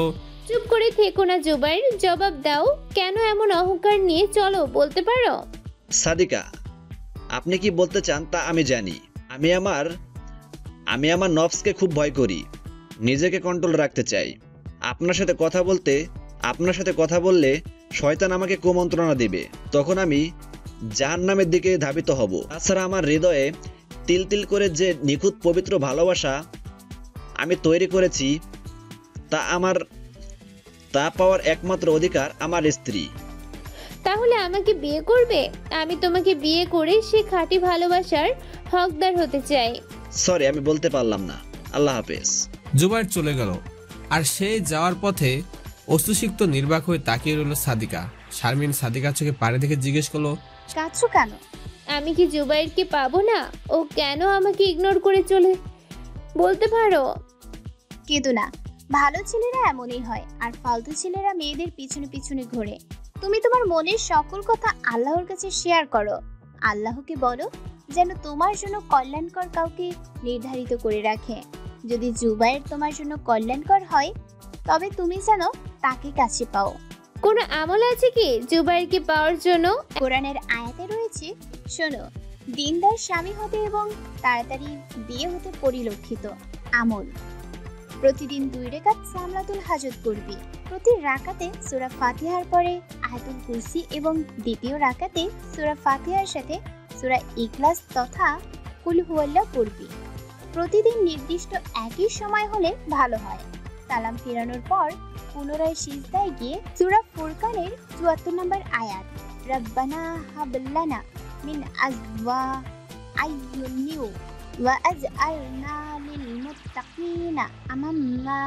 চুপ করে থেকো না জুবাইর, জবাব দাও। কেন এমন অহংকার নিয়ে চলো, বলতে পারো? সাদিকা, আপনি কি বলতে চান তা আমি জানি। আমি আমার নফসকে খুব ভয় করি, নিজেকে কন্ট্রোল রাখতে চাই। আপনার সাথে কথা বললে শয়তান আমাকে কুমন্ত্রণা দিবে, তখন আমি জাহান্নামের দিকে ধাবিত হব। তাছাড়া আমার হৃদয়ে তিল তিল করে যে নিখুঁত পবিত্র ভালোবাসা আমি তৈরি করেছি, তা পাওয়ার একমাত্র অধিকার আমার স্ত্রী। তাহলে আমাকে বিয়ে করবে? আমি তোমাকে বিয়ে করে সে খাঁটি ভালোবাসার হকদার হতে চাই। সরি, আমি বলতে পারলাম না। আল্লাহ হাফেজ। জুবাইর চলে গেল। আর সে যাওয়ার পথে অস্তুসিক্ত নির্বাক হয়ে তাকিয়ে রইল সাদিকা। শারমিন সাদিকার চোখে পাড়ে দেখে জিজ্ঞেস করলো, কাঁদছো কেন? আমি কি জুবাইরকে পাবো না? ও কেন আমাকে ইগনোর করে চলে, বলতে পারো? কেঁদো না, ভালো ছেলেরা এমনই হয়, আর ফালতু ছেলেরা মেয়েদের পিছনে পিছনে ঘোরে। তুমি তোমার মনের সকল কথা আল্লাহর কাছে শেয়ার করো। আল্লাহকে বলো যেন তোমার জন্য কল্যাণকর কাউকে নির্ধারিত করে রাখে। যদি জুবাইর তোমার জন্য কল্যাণকর হয়, তবে তুমি যেন তাকে কাছে পাও। কোনো আমল আছে কি জুবাইরকে পাওয়ার জন্য? কোরআনের আয়াতে রয়েছে, শোনো, দিনদার স্বামী হতে এবং তাড়াতাড়ি বিয়ে হতে পরিলক্ষিত আমল। প্রতিদিন 2 রাকাত সামলাতুল হাজত করবি। প্রতি রাকাতে সূরা ফাতিহার পরে আয়াতুল কুরসি এবং দ্বিতীয় রাকাতে সূরা ফাতিহার সাথে সূরা ইখলাস তথা কুল হুয়াল্লাহ পড়বি। প্রতিদিন নির্দিষ্ট একই সময় হলে ভালো হয়। সালাম ফেরানোর পর পুনরায় সিজদায় গিয়ে সূরা ফুরকানের 74 নম্বর আয়াত, রব্বানা হাব লানা মিন আজওয়াজিনা ওয়া আজআলনা লিল মুত্তাকিনা ইমামা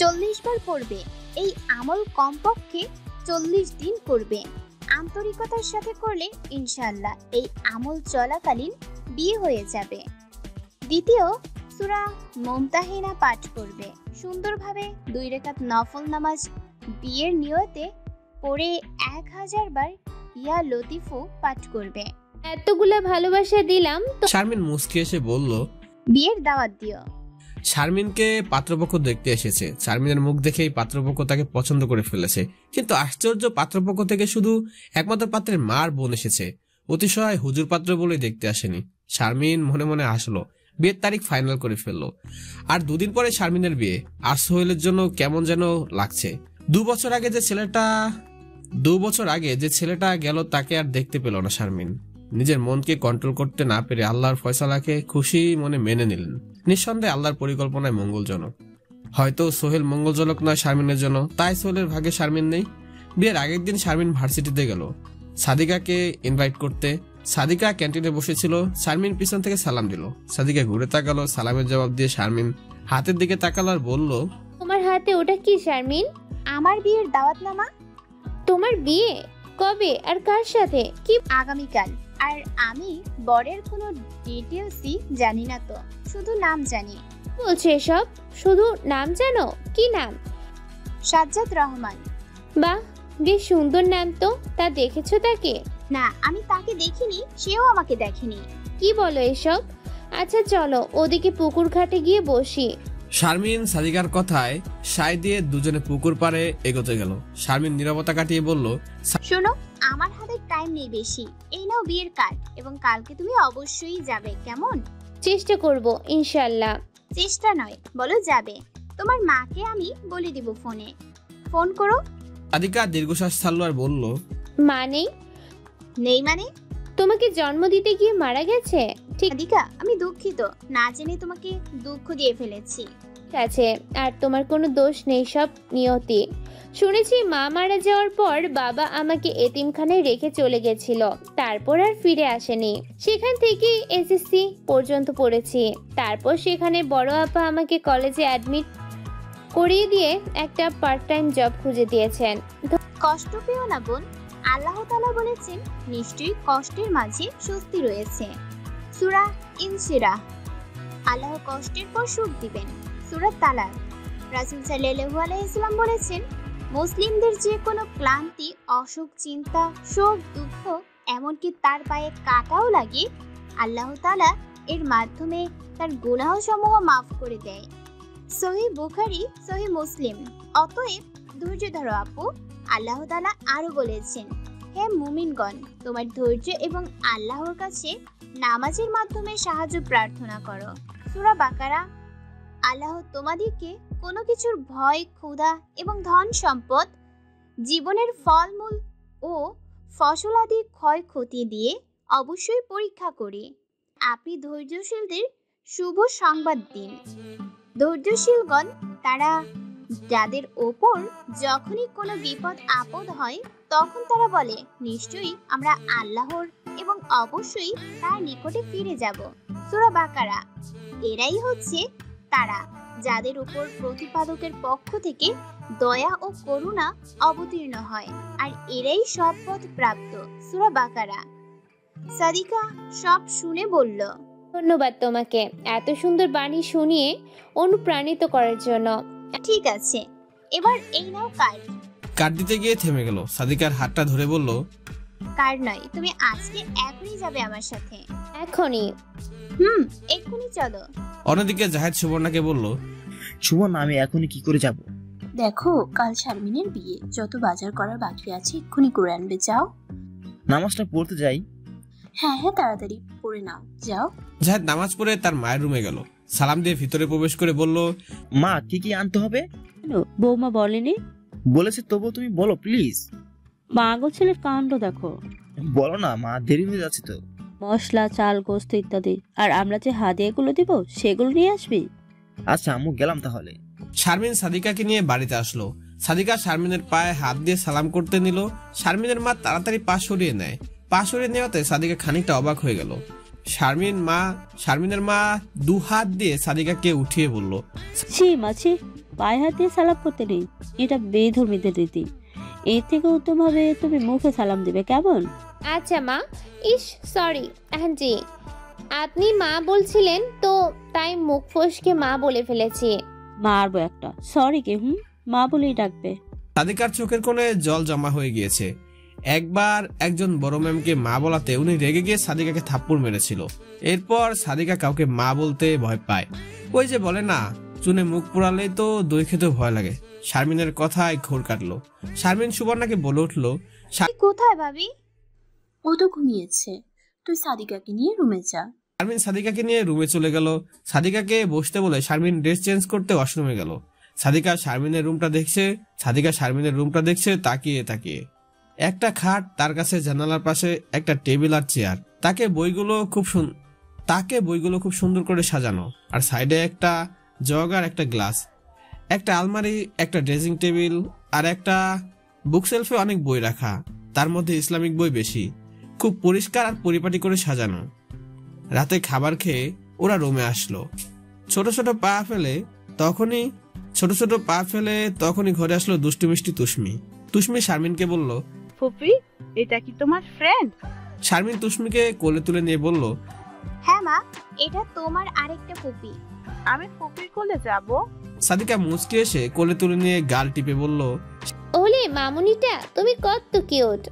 40 বার পড়বে। এই আমল কমপক্ষে 40 দিন করবে। আন্তরিকতার সাথে করলে ইনশাআল্লাহ এই আমল চলাকালীন বিয়ে হয়ে যাবে। দ্বিতীয়, সূরা মুমতাহিনা পাঠ করবে। সুন্দরভাবে 2 রাকাত নফল নামাজ বিয়ের নিয়তে পড়ে 1000 বার ইয়া লতিফু পাঠ করবে। এতগুলা ভালোবাসা দিলাম তো। শারমিন মুস্কি এসে বলল, বিয়ের দাওয়াত দিও। শারমিনকে পাত্রপক্ষ দেখতে এসেছে। শারমিনের মুখ দেখেই পাত্রপক্ষ তাকে পছন্দ করে ফেলেছে। কিন্তু আশ্চর্য, পাত্রপক্ষ থেকে শুধু একমাত্র পাত্রের মার বোন এসেছে। অতিশয় হুজুর পাত্র বলে দেখতে আসেনি। শারমিন মনে মনে আসলো, বিয়ের তারিখ ফাইনাল করে ফেললো। আর 2 দিন পরে শারমিনের বিয়ে। আর সোহেলের জন্য কেমন যেন লাগছে। 2 বছর আগে যে ছেলেটা গেল তাকে আর দেখতে পেল না শারমিন। নিজের মনকে কন্ট্রোল করতে না পেরে আল্লাহর ফয়সালাকে খুশি মনে মেনে নিলেন। নিঃসন্দেহে আল্লাহর পরিকল্পনায় মঙ্গলজনক। হয়তো সোহেল মঙ্গলজনক নয় শারমিনের জন্য, তাই সোহেলের ভাগ্যে শারমিন নেই। বিয়ের আগের দিন শারমিন ভার্সিটিতে গেল সাদিকাকে ইনভাইট করতে। সাদিকা ক্যান্টিনে বসেছিল। শারমিন পিছন থেকে সালাম দিল। সাদিকা ঘুরে তাকালো, সালামের জবাব দিয়ে শারমিন হাতের দিকে তাকালো আর বলল, তোমার হাতে ওটা কি শারমিন? আমার বিয়ের দাওয়াতনামা। তোমার বিয়ে কবে আর কার সাথে? কি আগামীকাল। আর আমি বরের কোনো ডিটেলসই জানি না, তো শুধু নাম জানি। বলছো এসব? শুধু নাম জানো? কি নাম? সাজ্জাদ রহমান। বাহ, বেশ সুন্দর নাম তো। তা দেখেছো তাকে? না, আমি তাকে দেখিনি, সেও আমাকে দেখেনি। কি বলো এসব? আচ্ছা চলো ওদিকে পুকুর ঘাটে গিয়ে বসি। শারমিন সাদিকার কথায় সায় দিয়ে দুজনে পুকুর পাড়ে এগোতে গেল। শারমিন নীরবতা কাটিয়ে বলল, শোনো, আমার হাতে টাইম নেই বেশি। এই নাও বিয়ের কার্ড, এবং কালকে তুমি অবশ্যই যাবে, কেমন? চেষ্টা করব ইনশাআল্লাহ। চেষ্টা নয়, বলো যাবে। তোমার মাকে আমি বলে দিব ফোনে। ফোন করো। সাদিকা দীর্ঘশ্বাস ছাড়ল আর বলল, মানে? নেই মানে? তোমাকে জন্ম দিতে গিয়ে মারা গেছে? ঠিক সাদিকা, আমি দুঃখিত, না জেনে তোমাকে দুঃখ দিয়ে ফেলেছি। আছে, আর তোমার কোনো দোষ নেই, সব নিয়তি। শুনেছি মা মারা যাওয়ার পর বাবা আমাকে এতিমখানায় রেখে চলে গেছিল, তারপর আর ফিরে আসেনি। সেখান থেকে এসএসসি পর্যন্ত পড়েছি। তারপর সেখানে বড় আপা আমাকে কলেজে অ্যাডমিট করিয়ে দিয়ে একটা পার্ট টাইম জব খুঁজে দিয়েছেন। কষ্ট পেও না বোন, আল্লাহ তাআলা বলেছেন নিশ্চয়ই কষ্টের মাঝে স্বস্তি রয়েছে। সূরা ইনশিরাহ। আল্লাহ কষ্টের পর সুখ দিবেন। সূরা তালাক। রাসূল সাল্লাল্লাহু আলাইহি ওয়াসাল্লাম বলেছেন মুসলিমদের যে কোনো ক্লান্তি, অসুখ, চিন্তা, শোক, দুঃখ, এমনকি তার পায়ে কাঁটাও লাগে, আল্লাহ তাআলা এর মাধ্যমে তার গুনাহসমূহ মাফ করে দেয়। সহিহ বুখারী, সহিহ মুসলিম। অতএব ধৈর্য ধরো আপু। আল্লাহ তাআলা আরো বলেছেন, হে মুমিনগণ, তোমার ধৈর্য এবং আল্লাহর কাছে নামাজের মাধ্যমে সাহায্য প্রার্থনা করো। সূরা বাকারা। আল্লাহ তোমাদেরকে কোনো কিছুর ভয়, ক্ষুধা এবং ধন সম্পদ, জীবনের ফলমূল ও ফসলাদি ক্ষয়ক্ষতি দিয়ে অবশ্যই পরীক্ষা করে আপনি ধৈর্যশীলদের শুভ সংবাদ দিন। ধৈর্যশীলগণ তারা যাদের ওপর যখনই কোনো বিপদ আপদ হয় তখন তারা বলে নিশ্চয়ই আমরা আল্লাহর এবং অবশ্যই তার নিকটে ফিরে যাব। সূরা বাকারা। এরাই হচ্ছে তারা যাদের উপর প্রতিপাদকের পক্ষ থেকে দয়া ও করুণা অবতীর্ণ হয়, আর এরাই সৎ পথ প্রাপ্ত। সূরা বাকারা। সাদিকা সব শুনে বলল, ধন্যবাদ তোমাকে এত সুন্দর বাণী শুনিয়ে অনুপ্রাণিত করার জন্য। ঠিক আছে, এবার এই নাও কার্ড। কার্ড দিতে গিয়ে থেমে গেল। সাদিকার হাতটা ধরে বলল, কার্ড নয়, তুমি আজকে এখনই যাবে আমার সাথে। এখনই? এক্ষুনি চলো। অন্যদিকে জাহেদ সুবর্ণাকে বলল, সুবর্ণা, আমি এখনই কি করে যাব? দেখো, কাল শারমিনের বিয়ে, যত বাজার করার বাকি আছে এক্ষুনি করে আনবে। যাও। নামাজটা পড়তে যাই। হ্যাঁ হ্যাঁ, তাড়াতাড়ি পড়ে নাও, যাও। জাহেদ নামাজ পড়ে তার মায়ের রুমে গেল। সালাম দিয়ে ভিতরে প্রবেশ করে বলল, মা, কি কি আনতে হবে? বৌমা বলেনি? বলেছে, তবু তুমি বলো প্লিজ। পাগল ছেলের কাণ্ড দেখো। বলো না মা, দেরি হয়ে যাচ্ছে তো। মশলা, চাল, গোস্ত ইত্যাদি। আর আমরা যে হাদিয়াগুলো দিব সেগুলো নিয়ে আসবি। আচ্ছা আম্মু, গেলাম তাহলে। শারমিন সাদিকাকে নিয়ে বাড়িতে আসলো। সাদিকা শারমিনের পায়ে হাত দিয়ে সালাম করতে নিল। শারমিনের মা তাড়াতাড়ি পা সরিয়ে নেয়। পা সরিয়ে নেওয়াতে সাদিকা খানিকটা অবাক হয়ে গেল। শারমিনের মা দু হাত দিয়ে সাদিকাকে উঠিয়ে বলল, ছি মাছি, পায়ে হাত দিয়ে সালাম করতে নেই, এটা বেধর্মীদের রীতি। এর থেকে উত্তম হবে তুমি মুখে সালাম দিবে, কেমন? আচ্ছা মা। ইস সরি আন্টি, আপনি মা বলছিলেন তো তাই মুখ ফসকে মা বলে ফেলেছি। মারবো একটা। সরি কে মা বলেই ডাকবে। সাদিকার চোখের কোণে জল জমা হয়ে গিয়েছে। একবার একজন বড় ম্যামকে মা বলাতে উনি রেগে গিয়ে সাদিকাকে থাপ্পড় মেরেছিল। এরপর সাদিকা কাউকে মা বলতে ভয় পায়। ওই যে বলে না, চুনে মুখ পোড়ালেই তো দই খেতে ভয় লাগে। শারমিনের কথায় ঘোর কাটলো। শারমিন সুবর্ণাকে বলে উঠলো, কোথায় ভাবি? ও তো ঘুমিয়েছে, তুই সাদিকাকে নিয়ে রুমে যা। শারমিন সাদিকাকে নিয়ে রুমে চলে গেল। সাদিকাকে বসতে বলে শারমিন ড্রেস চেঞ্জ করতে ওয়াশরুমে গেল। সাদিকা শারমিনের রুমটা দেখছে তাকিয়ে তাকিয়ে। একটা খাট, তার কাছে জানালার পাশে একটা টেবিল আর চেয়ার। তাকে বইগুলো খুব সুন্দর করে সাজানো, আর সাইডে একটা জগ আর একটা গ্লাস, একটা আলমারি, একটা ড্রেসিং টেবিল আর একটা বুক শেলফে অনেক বই রাখা, তার মধ্যে ইসলামিক বই বেশি। খুব পরিষ্কার আর পরিপাটি করে সাজানো। রাতে খাবার খেয়ে ওরা রুমে আসলো। ছোট ছোট পা ফেলে তখনই ঘরে আসলো দুষ্টু মিষ্টি তুষ্মি শারমিনকে বলল, ফুপি, এটা কি তোমার ফ্রেন্ড? শারমিন তুষ্মিকে কোলে তুলে নিয়ে বলল, হ্যাঁ মা, এটা তোমার আরেকটা ফুপি। আমি ফুপির কোলে যাব? সাদিকা মুচকি এসে কোলে তুলে নিয়ে গাল টিপে বলল, ওলে মামুনিটা, তুমি কত কিউট।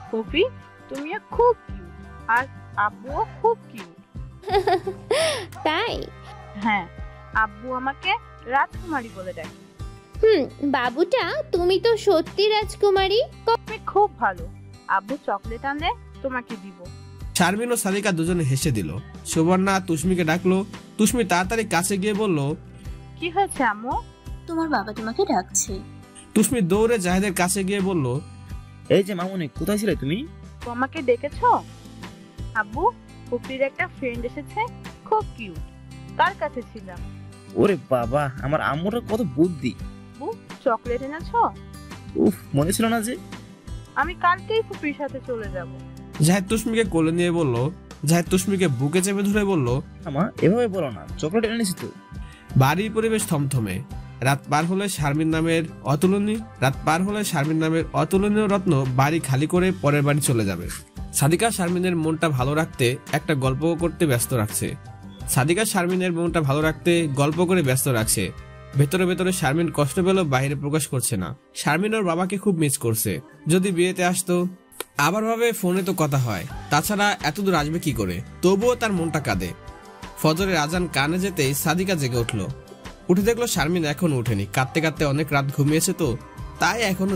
ফুপি তুমি খুব কিউট, আর আব্বুও খুব কিউট। তাই? হ্যাঁ, আব্বু আমাকে রাজকুমারী বলে ডাকে। বাবুটা তুমি তো সত্যি রাজকুমারী। তুমি খুব ভালো, আব্বু চকলেট আনলে তোমাকে দিব। শারমিন ও সাদিকা দুজনে হেসে দিল। সুবর্ণা তুষ্মিকে ডাকলো। তুষ্মি তাড়াতাড়ি কাছে গিয়ে বলল, কি হয়েছে আম্মু? তোমার বাবা তোমাকে ডাকছে। তুষ্মি দৌড়ে জাহিদের কাছে গিয়ে বলল, এই যে মামুনি, কোথায় ছিলে তুমি? আমাকে ডেকেছো? আব্বু, ফুপির একটা ফ্রেন্ড এসেছে, খুব কিউট। কার কাছে ছিলাম? ওরে বাবা, আমার আম্মুর কত বুদ্ধি। আব্বু, চকলেট এনেছো? উফ, মনে ছিল না যে। আমি কালকেই ফুপির সাথে চলে যাব। জাহিদ তুষ্মিকে কোলে নিয়ে বলল। জাহিদ তুষ্মিকে বুকে চেপে ধরে বলল, আমা এভাবে বলো না, চকলেট এনেছি তো। বাড়ির পরিবেশ থমথমে। রাত পার হলে শারমিন নামের অতুলনীয় রত্ন বাড়ি খালি করে পরের বাড়ি চলে যাবে। সাদিকা শারমিনের মনটা ভালো রাখতে একটা গল্প করতে ব্যস্ত রাখছে। ভেতরে ভেতরে শারমিন কষ্ট পেলেও বাইরে প্রকাশ করছে না। শারমিন ওর বাবাকে খুব মিস করছে। যদি বিয়েতে আসতো। আবার ভাবে ফোনে তো কথা হয়, তাছাড়া এতদূর আসবে কি করে। তবুও তার মনটা কাঁদে। ফজরের আজান কানে যেতেই সাদিকা জেগে উঠলো। উঠে দেখলো শারমিন এখনো উঠেনি। কাঁদতে কাঁদতে অনেক রাত ঘুমিয়েছে তো, তাই এখনো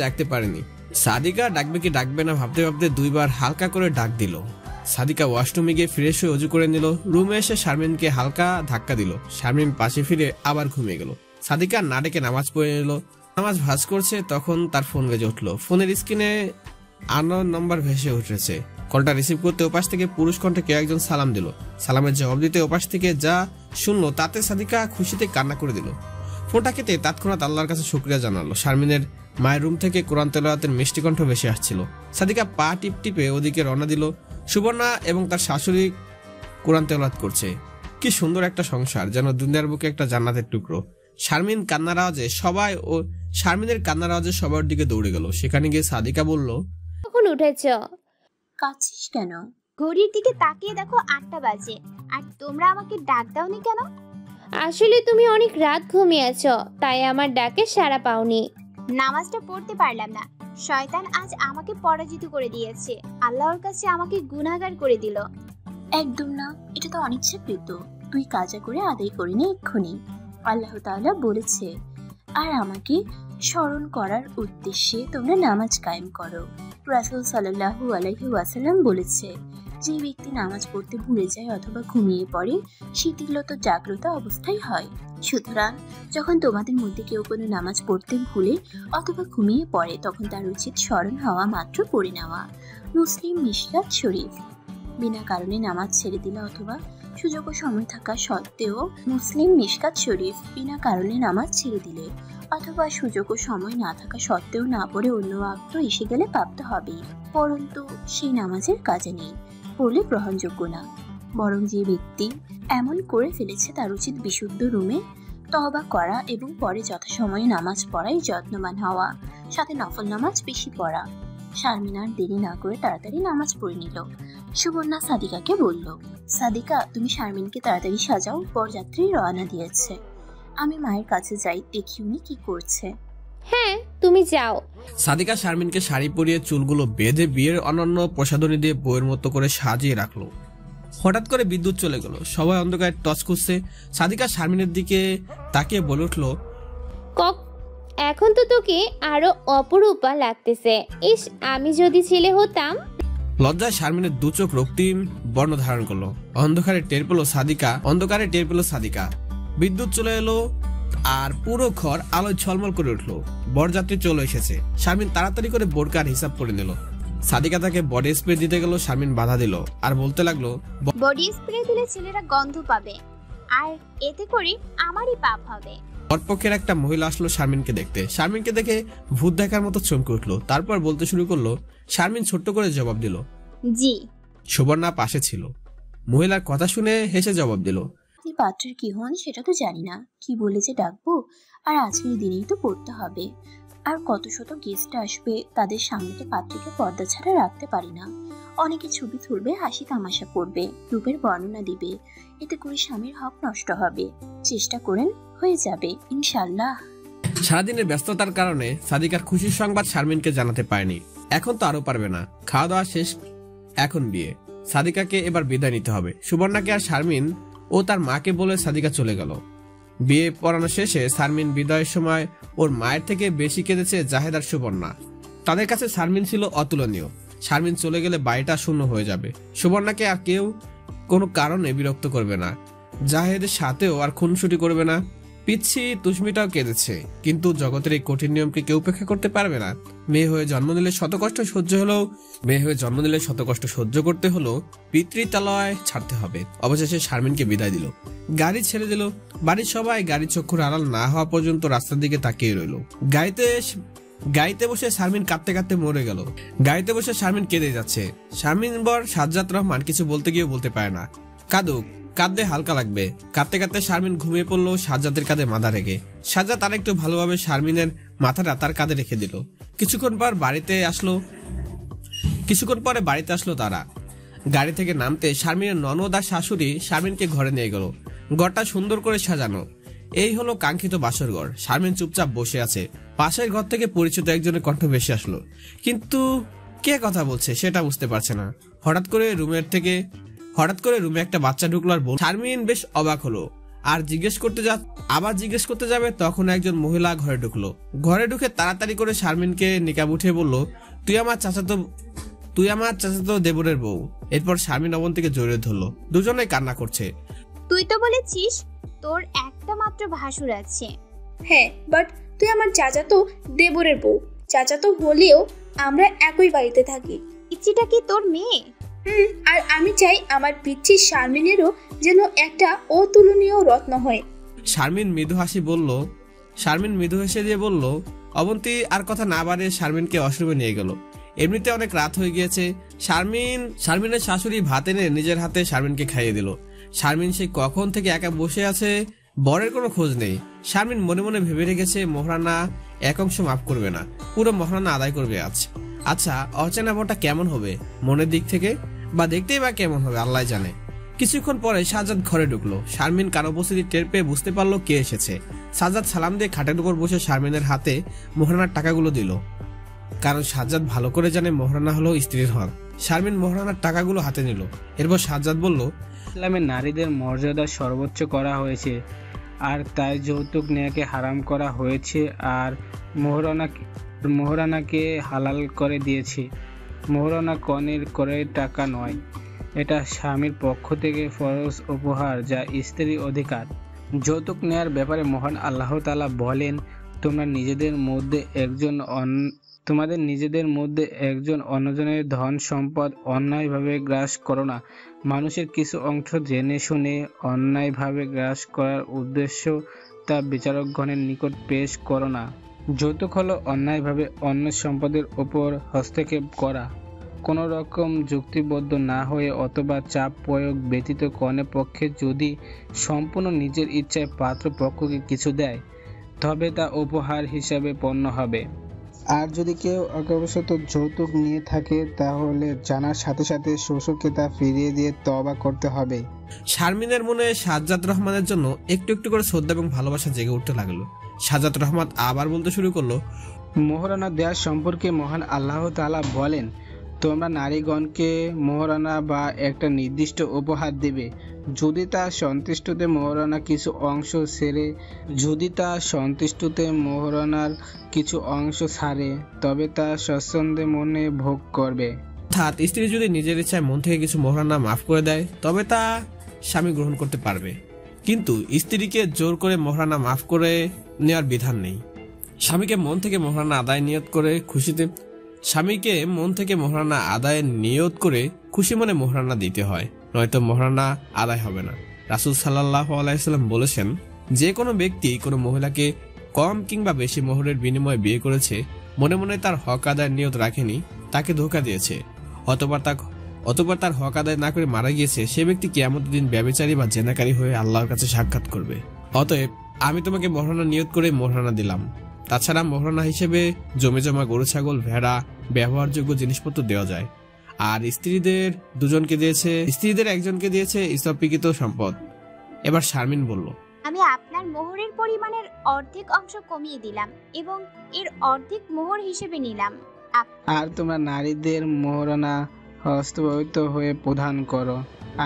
জাগতে পারেনি। সাদিকা ডাকবে কি ডাকবে না ভাবতে ভাবতে দুইবার হালকা করে ডাক দিল। সাদিকা ওয়াশরুমে গিয়ে ফ্রেশ হয়ে অজু করে নিল। রুমে এসে শারমিনকে হালকা ধাক্কা দিল। শারমিন পাশে ফিরে আবার ঘুমিয়ে গেল। সাদিকা না ডেকে নামাজ পড়ে নিল। নামাজ ভাঁজ করছে, তখন তার ফোন বেজে উঠলো। ফোনের স্ক্রিনে আননোন নাম্বার ভেসে উঠেছে। কলটা রিসিভ করতে ওপাশ থেকে পুরুষ কণ্ঠে কেউ একজন সালাম দিল। সালামের জবাব দিতে ওপাশ থেকে যা শুনলো তাতে সাদিকা খুশিতে কান্না করে দিল। ফোনটা কেটে তৎক্ষণাৎ আল্লাহর কাছে শুকরিয়া জানালো। শারমিনের মায়ের রুম থেকে কোরআন তেলাওয়াতের মিষ্টি কণ্ঠ ভেসে আসছিল। সাদিকা পা টিপ টিপে ওদিকে রওনা দিল। সুবর্ণা এবং তার শাশুড়ি কোরআন তেলাওয়াত করছে। কি সুন্দর একটা সংসার, যেন দুনিয়ার বুকে একটা জান্নাতের টুকরো। শারমিনের কান্নার আওয়াজে সবার দিকে দৌড়ে গেল। সেখানে গিয়ে সাদিকা বলল, কখন উঠেছ? কাঁদছিস কেন? ঘড়ির দিকে তাকিয়ে দেখো 8টা বাজে, আর তোমরা আমাকে ডাক দাওনি কেন? আসলে তুমি অনেক রাত ঘুমিয়েছ, তাই আমার ডাকে সাড়া পাওনি। নামাজটা পড়তে পারলাম না। শয়তান আজ আমাকে পরাজিত করে দিয়েছে। আল্লাহর কাছে আমাকে গুনাহগার করে দিল। একদম না, এটা তো অনিচ্ছাকৃত। তুই কাজা করে আদায় করিনি এক্ষুনি। আল্লাহ তাআলা বলেছে, আর আমাকে স্মরণ করার উদ্দেশ্যে তোমরা নামাজ কায়েম করো। রাসূল সাল্লাল্লাহু আলাইহি ওয়াসাল্লাম বলেছে, যে ব্যক্তি নামাজ পড়তে ভুলে যায় অথবা ঘুমিয়ে পড়ে, সে তিলত জাগ্রত অবস্থায় হয়। সুতরাং যখন তোমাদের মধ্যে কেউ কোনো নামাজ পড়তে ভুলে অথবা ঘুমিয়ে পড়ে, তখন তার উচিত স্মরণ হওয়া মাত্র পড়ে নেওয়া। মুসলিম মিশকাত শরীফ। বিনা কারণে নামাজ ছেড়ে দিলে অথবা সুযোগ ও সময় থাকা সত্ত্বেও মুসলিম মিশকাত শরীফ বিনা কারণে নামাজ ছেড়ে দিলে অথবা সুযোগ ও সময় না থাকা সত্ত্বেও না পড়ে অন্য ওয়াক্ত এসে গেলে প্রাপ্ত হবেই, পরন্তু সেই নামাজের কাজে নেই, পড়লে গ্রহণযোগ্য না। বরং যে ব্যক্তি এমন করে ফেলেছে তার উচিত বিশুদ্ধ রুমে তওবা করা এবং পরে যথাসময়ে নামাজ পড়ায় যত্নবান হওয়া, সাথে নফল নামাজ বেশি পড়া। শারমিন আর দেরি না করে তাড়াতাড়ি নামাজ পড়ে নিল। সুবর্ণা সাদিকাকে বলল, সাদিকা তুমি শারমিনকে তাড়াতাড়ি সাজাও, বরযাত্রী রওনা দিয়েছে। আমি মায়ের কাছে যাই, দেখি উনি কি করছে। হ্যাঁ, তুমি যাও। সাদিকা শারমিনকে শাড়ি পরিয়ে চুলগুলো বেঁধে বিয়ের অনন্য প্রসাধনী দিয়ে বইয়ের মতো করে সাজিয়ে রাখলো। হঠাৎ করে বিদ্যুৎ চলে গেল। সবাই অন্ধকারে টর্চ খুঁজছে। সাদিকা শারমিনের দিকে তাকিয়ে বলে উঠলো, এখন তো তোকে আরো অপরূপা লাগতেছে। ইস, আমি যদি ছেলে হতাম। লজ্জায় শারমিনের দু চোখ রক্তিম বর্ণ ধারণ করলো। অন্ধকারে টের পেল সাদিকা। বিদ্যুৎ চলে এলো আর পুরো ঘর আলোয় ঝলমল করে উঠলো। বরযাত্রী চলে এসেছে। শারমিন তাড়াতাড়ি করে বোরকার হিসাব করে নিল। সাদিকা তাকে বডি স্প্রে দিতে গেল। শারমিন বাধা দিল আর বলতে লাগলো, বডি স্প্রে দিলে ছেলেরা গন্ধ পাবে, আর এতে করে আমারই পাপ হবে। বরপক্ষের একটা মহিলা আসলো শারমিনকে দেখতে। শারমিনকে দেখে ভূত দেখার মতো চমকে উঠলো। তারপর বলতে শুরু করলো। শারমিন ছোট্ট করে জবাব দিল, জি। সুবর্ণা পাশে ছিল। মহিলার কথা শুনে হেসে জবাব দিল, আপনি পাত্রের কি হন সেটা তো জানি না, কি বলে যে ডাকবো, আর আজকের দিনেই তো পড়তে হবে। আর কত শত গেস্ট আসবে, তাদের সামনে তো পাত্রীকে পর্দা ছাড়া রাখতে পারি না। অনেকে ছবি তুলবে, হাসি তামাশা করবে, রূপের বর্ণনা দিবে, এতে করে স্বামীর হক নষ্ট হবে। চেষ্টা করেন, হয়ে যাবে ইনশাল্লাহ। সারাদিনের ব্যস্ততার কারণে সাদিকার খুশির সংবাদ শারমিনকে জানাতে পারেনি। এখন তো আরো পারবে না। খাওয়া দাওয়া শেষ, এখন বিয়ে। সাদিকাকে এবার বিদায় নিতে হবে। সুবর্ণাকে আর শারমিন ও তার মাকে বলে সাদিকা চলে গেল। বিয়ে পড়ানো শেষে শারমিন বিদায়ের সময় ওর মায়ের থেকে বেশি কেঁদেছে জাহেদ আর সুবর্ণা। তাদের কাছে শারমিন ছিল অতুলনীয়। শারমিন চলে গেলে বাড়িটা শূন্য হয়ে যাবে। সুবর্ণাকে আর কেউ কোনো কারণে বিরক্ত করবে না। জাহেদের সাথেও আর খুনসুটি করবে না। পিচ্ছি তুষ্মিটাও কেঁদেছে, কিন্তু জগতের এই কঠিন নিয়মকে কেউ উপেক্ষা করতে পারবে না। মেয়ে হয়ে জন্ম নিলে শত কষ্ট সহ্য করতে হলো, পিতৃতালয় ছাড়তে হবে। অবশেষে শারমিনকে বিদায় দিল, গাড়ি ছেড়ে দিল। বাড়ির সবাই গাড়ির চক্ষুর আড়াল না হওয়া পর্যন্ত রাস্তার দিকে তাকিয়ে রইল। গাড়িতে বসে শারমিন কাঁদতে কাঁদতে মরে গেল। গাড়িতে বসে শারমিন কেঁদে যাচ্ছে। শারমিন বর সাজ্জাদ রহমান কিছু বলতে গিয়েও বলতে পারে না। কাঁদুক, কাঁদতে হালকা লাগবে। কাঁদতে কাঁদতে শারমিন ঘুমিয়ে পড়লো সাজ্জাদের কাঁধে মাথা রেখে। সাজ্জাদ আরেকটু ভালোভাবে শারমিনের মাথাটা তার কাঁধে রেখে দিল। কিছুক্ষণ পরে বাড়িতে আসলো তারা। গাড়ি থেকে নামতে শারমিনের ননদ আর শাশুড়ি শারমিনকে ঘরে নিয়ে গেল। ঘরটা সুন্দর করে সাজানো। এই হলো কাঙ্ক্ষিত বাসর ঘর। শারমিন চুপচাপ বসে আছে। পাশের ঘর থেকে পরিচিত একজনের কণ্ঠ ভেসে আসলো, কিন্তু কে কথা বলছে সেটা বুঝতে পারছে না। হঠাৎ করে রুমে একটা বাচ্চা ঢুকলো আর শারমিন বেশ অবাক হলো। আর জিজ্ঞেস করতে যাবে, তখন একজন মহিলা ঘরে ঢুকলো। ঘরে ঢুকে তাড়াতাড়ি করে শারমিনকে নিকাব উঠিয়ে বলল, তুই আমার চাচাতো দেবরের বউ। এরপর শারমিন অবন্তীকে জড়িয়ে ধরলো। দুজনেই কান্না করছে। তুই তো বলেছিস তোর একটা মাত্র ভাসুর আছে। হ্যাঁ, বাট তুই আমার চাচাতো দেবরের বউ। চাচাতো হলেও আমরা একই বাড়িতে থাকি। ইচ্ছিটা কি তোর মেয়ে? আর আমি চাই আমার পিচ্ছি শারমিনেরও যেন একটা অতুলনীয় রত্ন হয়। শারমিন মৃদু হেসে দিয়ে বলল। অবন্তী আর কথা না বাড়িয়ে শারমিনকে ওয়াশরুমে নিয়ে গেল। এমনিতে অনেক রাত হয়ে গিয়েছে। শারমিনের শাশুড়ি ভাত এনে নিজের হাতে শারমিনকে খাইয়ে দিল। শারমিন সে কখন থেকে একা বসে আছে, বরের কোনো খোঁজ নেই। শারমিন মনে মনে ভেবে রেখেছে মহারানা এক অংশ মাফ করবে না, পুরো মহারানা আদায় করবে আজ। আচ্ছা, অচেনা বরটা কেমন হবে মনের দিক থেকে, বা দেখতেই বা কেমন হবে আল্লাহ জানে। কিছুক্ষণ পরে সাজ্জাদ ঘরে ঢুকলো। শারমিন কারো উপস্থিতি টের পেয়ে বুঝতে পারলো কে এসেছে। সাজ্জাদ সালাম দিয়ে খাটের উপর বসে শারমিনের হাতে মহারানার টাকাগুলো দিল, কারণ সাজ্জাদ ভালো করে জানে মহারানা হলো স্ত্রীর হক। শারমিন মহারানার টাকাগুলো হাতে নিল। এরপর সাজ্জাদ বলল, ইসলামে নারীদের মর্যাদা সর্বোচ্চ করা হয়েছে, আর তাই যৌতুক নেয়াকে হারাম করা হয়েছে, আর মোহরানাকে হালাল করে দিয়েছে। মোহরানা কনের করে টাকা নয়, এটা স্বামীর পক্ষ থেকে ফরজ উপহার, যা স্ত্রীর অধিকার। যৌতুক নেয়ার ব্যাপারে মহান আল্লাহ তাআলা বলেন, তোমাদের নিজেদের মধ্যে একজন অন্যজনের ধন সম্পদ অন্যায়ভাবে গ্রাস করো না। মানুষের কিছু অংশ জেনে শুনে অন্যায়ভাবে গ্রাস করার উদ্দেশ্য তা বিচারকগণের নিকট পেশ করো না। যৌতুক হলো অন্যায়ভাবে অন্য সম্পদের উপর হস্তক্ষেপ করা, কোনো রকম যুক্তিবদ্ধ না হয়ে অথবা চাপ প্রয়োগ ব্যতীত কনে পক্ষে যদি সম্পূর্ণ নিজের ইচ্ছায় পাত্র পক্ষকে কিছু দেয়, তবে তা উপহার হিসাবে গণ্য হবে। আর যদি কেউ অজ্ঞাবশত যৌতুক নিয়ে থাকে, তাহলে জানার সাথে সাথে শ্বশুরকে তা ফিরিয়ে দিয়ে তওবা করতে হবে। শারমিনের মনে সাজ্জাদ রহমানের জন্য একটু একটু করে শ্রদ্ধা এবং ভালোবাসা জেগে উঠতে লাগলো। সাজ্জাদ রহমান আবার বলতে শুরু করলো, মোহরানা দেওয়ার সম্পর্কে মহান আল্লাহ তাআলা বলেন, তোমরা নারীগণকে মোহরানা বা একটা নির্দিষ্ট উপহার দেবে। যদি তা সন্তুষ্টতে মোহরানার কিছু অংশ ছাড়ে, তবে তা স্বচ্ছন্দে মনে ভোগ করবে। অর্থাৎ স্ত্রী যদি নিজের ইচ্ছায় মন থেকে কিছু মোহরানা মাফ করে দেয়, তবে তা স্বামী গ্রহণ করতে পারবে। কিন্তু স্ত্রীকে জোর করে মোহরানা মাফ করে নেওয়ার বিধান নেই। স্বামীকে মন থেকে মোহরানা আদায়ের নিয়ত করে খুশি মনে মোহরানা দিতে হয়, নয়তো মোহরানা আদায় হবে না। রাসূল সাল্লাল্লাহু আলাইহি ওয়াসাল্লাম বলেছেন, যে কোনো ব্যক্তি কোনো মহিলাকে কম কিংবা বেশি মোহরের বিনিময়ে বিয়ে করেছে, মনে মনে তার হক আদায়ের নিয়ত রাখেনি, তাকে ধোঁকা দিয়েছে, অতঃপর তার হক আদায় না করে মারা গিয়েছে, সে ব্যক্তি কিয়ামতের দিন ব্যভিচারী বা জেনাকারী হয়ে আল্লাহর কাছে সাক্ষাৎ করবে। অতএব আমি তোমাকে মোহরানা নিয়ত করে মোহরানা দিলাম, তাছাড়া মোহরানা হিসেবে জমি জমা গরু ছাগল ভেড়া ব্যবহারযোগ্য জিনিসপত্র দেওয়া যায়। আর স্ত্রীদের একজনকে দিয়েছে স্থপিকৃত সম্পদ। এবার শারমিন বলল, আমি আপনার মোহরের পরিমাণের অর্ধেক অংশ কমিয়ে দিলাম এবং এর অর্ধেক মোহর হিসেবে নিলাম। আর তোমরা নারীদের মোহরানা হস্তবহিত হয়ে প্রদান করো।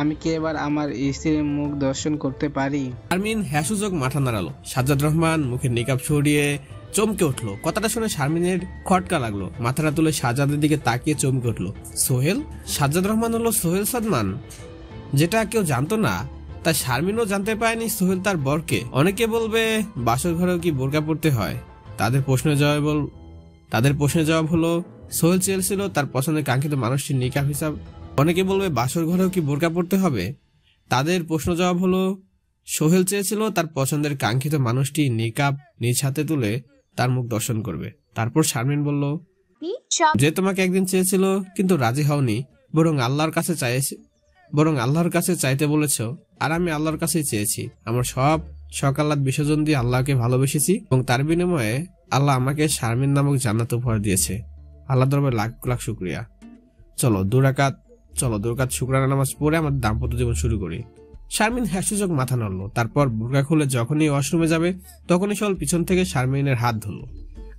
আমি কি এবার আমার স্ত্রীর মুখ দর্শন করতে পারি? শারমিন হ্যাসূচক মাথা নাড়ালো। সাজ্জাদ রহমান মুখের নিকাব সরিয়ে চমকে উঠলো। কথাটা শুনে শারমিনের খটকা লাগলো। মাথাটা তুলে সাজ্জাদের দিকে তাকিয়ে চমকে উঠলো। সোহেল? সাজ্জাদ রহমান হলো সোহেল সাদমান, যেটা কেউ জানতো না। তাই শারমিনও জানতে পারেনি সোহেল তার বরকে। অনেকে বলবে বাসর ঘরেও কি বোরকা পরতে হয়? তাদের প্রশ্নের জবাব হলো সোহেল চেয়েছিল তার পছন্দের কাঙ্ক্ষিত মানুষটির নিকাব হিসাব। অনেকে বলবে বাসর ঘরেও কি বোরকা পরতে হবে? তাদের প্রশ্ন জবাব হলো সোহেল চেয়েছিল তার পছন্দের কাঙ্ক্ষিত মানুষটি নিকাব নিজ হাতে তুলে তার মুখ দর্শন করবে। তারপর শারমিন বলল, যে তোমাকে একদিন চেয়েছিল কিন্তু রাজি হওনি, বরং আল্লাহর কাছে চাইতে বলেছ। আর আমি আল্লাহর কাছেই চেয়েছি। আমার সব সকালাত বিসর্জন দিয়ে আল্লাহকে ভালোবেসেছি এবং তার বিনিময়ে আল্লাহ আমাকে শারমিন নামক জান্নাত উপহার দিয়েছে। আল্লাহ দরবারে লাখ লাখ শুকরিয়া। চলো দুরাকাত শুকরানা নামাজ পড়ে আমার দাম্পত্য জীবন শুরু করি। শারমিন হ্যাসূচক মাথা নাড়ল। তারপর বোরকা খুলে যখনই ওয়াশরুমে যাবে তখনই সোহেল পিছন থেকে শারমিনের হাত ধরল।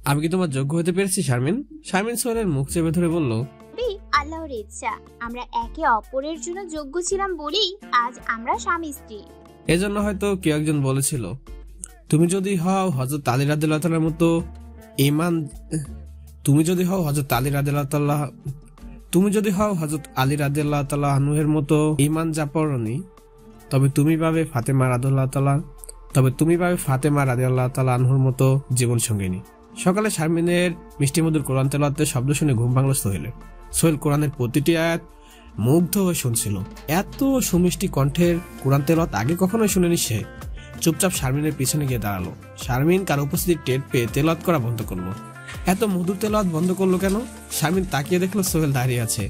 আমি কি তোমার যোগ্য হতে পেরেছি শারমিন? শারমিন সোহেলের মুখ চেপে ধরে বলল, আল্লাহর ইচ্ছা আমরা একে অপরের জন্য যোগ্য ছিলাম বলেই আজ আমরা স্বামী স্ত্রী। এজন্য হয়তো কেউ একজন বলেছিল, তুমি যদি হও হযরত আলী রাদিয়াল্লাহু তাআলার মতো ঈমান আনহুর মতো ঈমান জাপরনি, তবে তুমি পাবে ফাতেমা রাদিয়াল্লাহু তাআলা আনহুর মতো জীবন সঙ্গিনী। সকালে শারমিনের মিষ্টিমধুর কোরআন তেলাওয়াতের শব্দ শুনে ঘুম ভাঙল সোহেল কোরআনের প্রতিটি আয়াত মুগ্ধ হয়ে শুনছিল। এত সুমিষ্টি কণ্ঠের কোরআন তেলাওয়াত আগে কখনোই শুনেনি সে। চুপচাপ শারমিনের পিছনে গিয়ে দাঁড়ালো। শারমিন কার উপস্থিতি টের পেয়ে তেলাওয়াত করা বন্ধ করলো। এত মধুর তেলাওয়াত বন্ধ করলো কেন? শারমিন তাকিয়ে দেখলো সোহেল দাঁড়িয়ে আছে।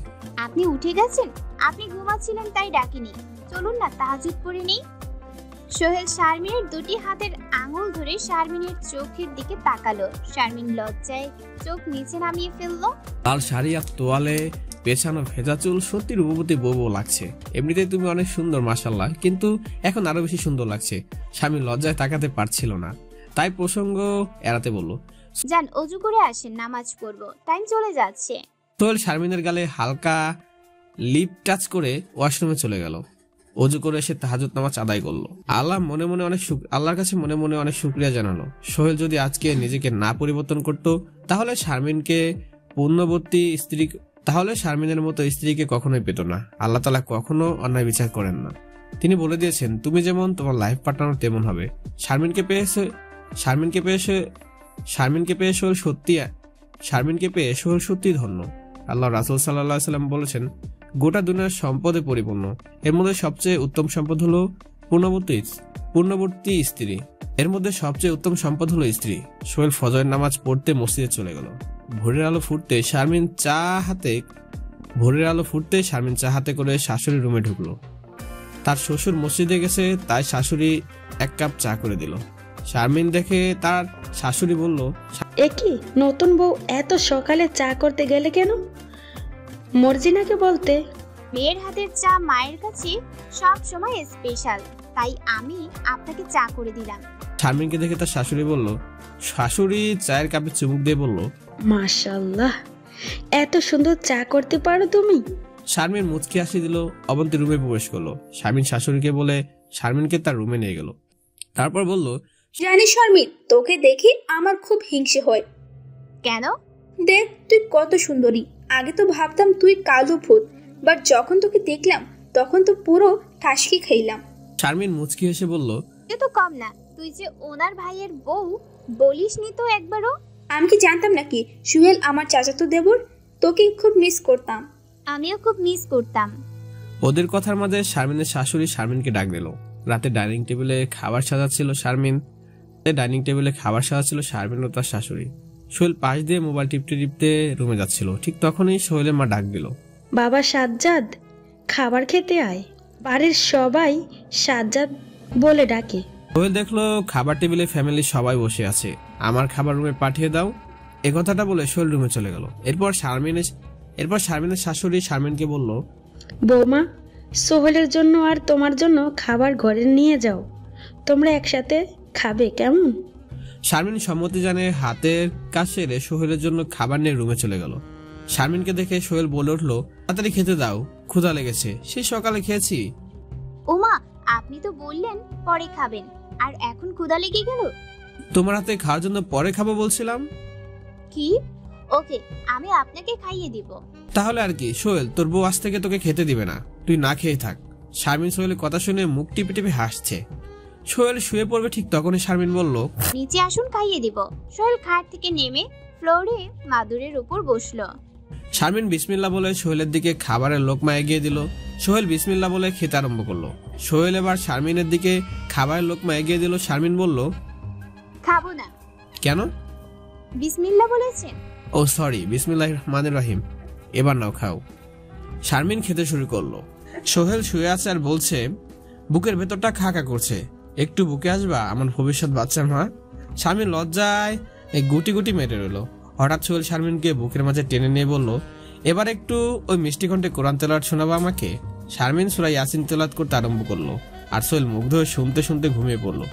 আপনি উঠে গেছেন? আপনি ঘুমাচ্ছিলেন তাই ডাকিনি। চলুন না তাহাজ্জুদ পড়ে নেই। সোহেল শারমিনের দুটি হাতের আঙুল ধরে শারমিনের চোখের দিকে তাকালো। শারমিন লজ্জায় চোখ নিচে নামিয়ে ফেললো। লাল শাড়ি আর তোয়ালে পেছানো ভেজা চুল, সত্যি রূপবতী বউ লাগছে। এমনিতেই তুমি অনেক সুন্দর মাশাআল্লাহ, কিন্তু এখন আরো বেশি সুন্দর লাগছে। স্বামী লজ্জায় তাকাতে পারছিল না, তাই প্রসঙ্গ এড়াতে বলল, যান ওযু করে আসেন, নামাজ পড়বো, টাইম চলে যাচ্ছে। সোহেল শারমিনের গালে হালকা লিপ টাচ করে ওয়াশরুমে চলে গেল। ওযু করে এসে তাহাজ্জুদ নামাজ আদায় করলো। আল্লাহর কাছে মনে মনে অনেক শুকরিয়া জানালো। সোহেল যদি আজকে নিজেকে না পরিবর্তন করত তাহলে শারমিনের মতো স্ত্রীকে কখনোই পেত না। আল্লাহ তাআলা কখনো অন্যায় বিচার করেন না। তিনি বলে দিয়েছেন, তুমি যেমন তোমার লাইফ পার্টনার তেমন হবে। শারমিনকে পেয়ে সোহেল সত্যি ধন্য। আল্লাহ রাসূল সাল্লাল্লাহু আলাইহি ওয়াসাল্লাম বলেছেন, গোটা দুনিয়ার সম্পদে পরিপূর্ণ, এর মধ্যে সবচেয়ে উত্তম সম্পদ হলো পূর্ণবর্তী স্ত্রী। এর মধ্যে সবচেয়ে উত্তম সম্পদ হলো স্ত্রী। সোহেল ফজরের নামাজ পড়তে মসজিদে চলে গেল। ভোরের আলো ফুটতে শারমিন চা হাতে করে শাশুড়ির রুমে ঢুকলো। তার শ্বশুর মসজিদে গেছে, তাই শাশুড়ি 1 কাপ চা করে দিল। শারমিন দেখে তার শাশুড়ি বলল, একই নতুন বউ এত সকালে চা করতে গেলে কেন? মর্জিনাকে বলতে। মেয়ের হাতের চা মায়ের কাছে সব সময় স্পেশাল, তাই আমি আপনাকে চা করে দিলাম। শারমিনকে দেখে তার শাশুড়ি বলল। শাশুড়ি চায়ের কাপে চুমুক দিয়ে বলল, মাশাআল্লাহ, এত সুন্দর চা করতে পারো তুমি। শারমিন মুচকি হাসি দিল। অবন্তী রুমে প্রবেশ করলো। শারমিন শাশুড়িকে বলে শারমিনকে তার রুমে নিয়ে গেল। তারপর বলল, জানি শারমিন, তোকে দেখে আমার খুব হিংসে হয়। কেন? দেখ তুই কত সুন্দরী। আগে তো ভাবতাম তুই কালো ভূত, বাট যখন তোকে দেখলাম তখন তো পুরো ঠাসকি খাইলাম। শারমিন মুচকি হেসে বলল, এ তো কম না, তুই যে ওনার ভাইয়ের বউ বলিসনি তো একবারও। আমি কি জানতাম নাকি সুহেল আমার চাচাতো দেবর? তোকে খুব মিস করতাম। আমিও খুব মিস করতাম। ওদের কথার মাঝে শারমিনের শাশুড়ি শারমিনকে ডাক দিল। রাতে ডাইনিং টেবিলে খাবার সাজাচ্ছিল শারমিন ও তার শাশুড়ি। সোহেল পাশ দিয়ে মোবাইল টিপতে রুমে যাচ্ছিল। ঠিক তখনই সোহেলের মা ডাক দিল, বাবা সাজ্জাদ, খাবার খেতে আয়। বাড়ির সবাই সাজ্জাদ বলে ডাকে। সোহেল দেখলো খাবার টেবিলে ফ্যামিলির সবাই বসে আছে। আমার খাবার রুমে পাঠিয়ে দাও। এ কথাটা বলে সোহেল রুমে চলে গেল। এরপর শারমিনের শাশুড়ি শারমিনকে বলল, বৌমা, সোহেলের জন্য আর তোমার জন্য খাবার ঘরে নিয়ে যাও, তোমরা একসাথে খাবে, কেমন? শারমিন সম্মতি জানিয়ে হাতের কাজ সেরে সোহেলের জন্য খাবার নিয়ে রুমে চলে গেল। শারমিনকে দেখে সোহেল বলে উঠলো, তাড়াতাড়ি খেতে দাও, ক্ষুধা লেগেছে, সেই সকালে খেয়েছি। ওমা, আপনি তো বললেন পরে খাবেন, আর এখন ক্ষুধা লেগে গেল? তোমার হাতে খাওয়ার জন্য পরে খাবো বলছিলাম। কি? ওকে, আমি আপনাকে খাইয়ে দিব। তাহলে আর কি, সোহেল তোর বউ আজ থেকে তোকে খেতে দিবে না, তুই না খেয়ে থাক। শারমিন সোহেলের কথা শুনে মুখ টিপে টিপে হাসছে। সোহেল শুয়ে পড়বে ঠিক তখনই শারমিন বলল, নিচে আসুন, খাইয়ে দিব। সোহেল খাট থেকে নেমে ফ্লোরে মাদুরের উপর বসলো। শারমিন বিসমিল্লাহ বলে সোহেলের দিকে খাবারের লোকমা এগিয়ে দিল। সোহেল বিসমিল্লাহ বলে খেতে আরম্ভ করলো। সোহেল এবার শারমিনের দিকে খাবারের লোকমা এগিয়ে দিল। শারমিন বলল, খাবো না। কেন? বিসমিল্লাহ বলেছেন। ও সরি, বিসমিল্লাহির রহমানির রহিম, এবার নাও খাও। শারমিন খেতে শুরু করলো। সোহেল শুয়ে আছে আর বলছে, বুকের ভেতরটা খা খা করছে, একটু বুকে আসবা আমার ভবিষ্যৎ বাচ্চার মা। শারমিন লজ্জায় গুটি গুটি মেরে রইল। হঠাৎ সোহেল শারমিনকে বুকের মাঝে টেনে নিয়ে বলল, এবার একটু ওই মিষ্টি কণ্ঠে কোরআন তেলাওয়াত শোনাবা আমাকে। শারমিন সূরা ইয়াসিন তেলাওয়াত করতে আরম্ভ করলো, আর সোহেল মুগ্ধ হয়ে শুনতে শুনতে ঘুমিয়ে পড়লো।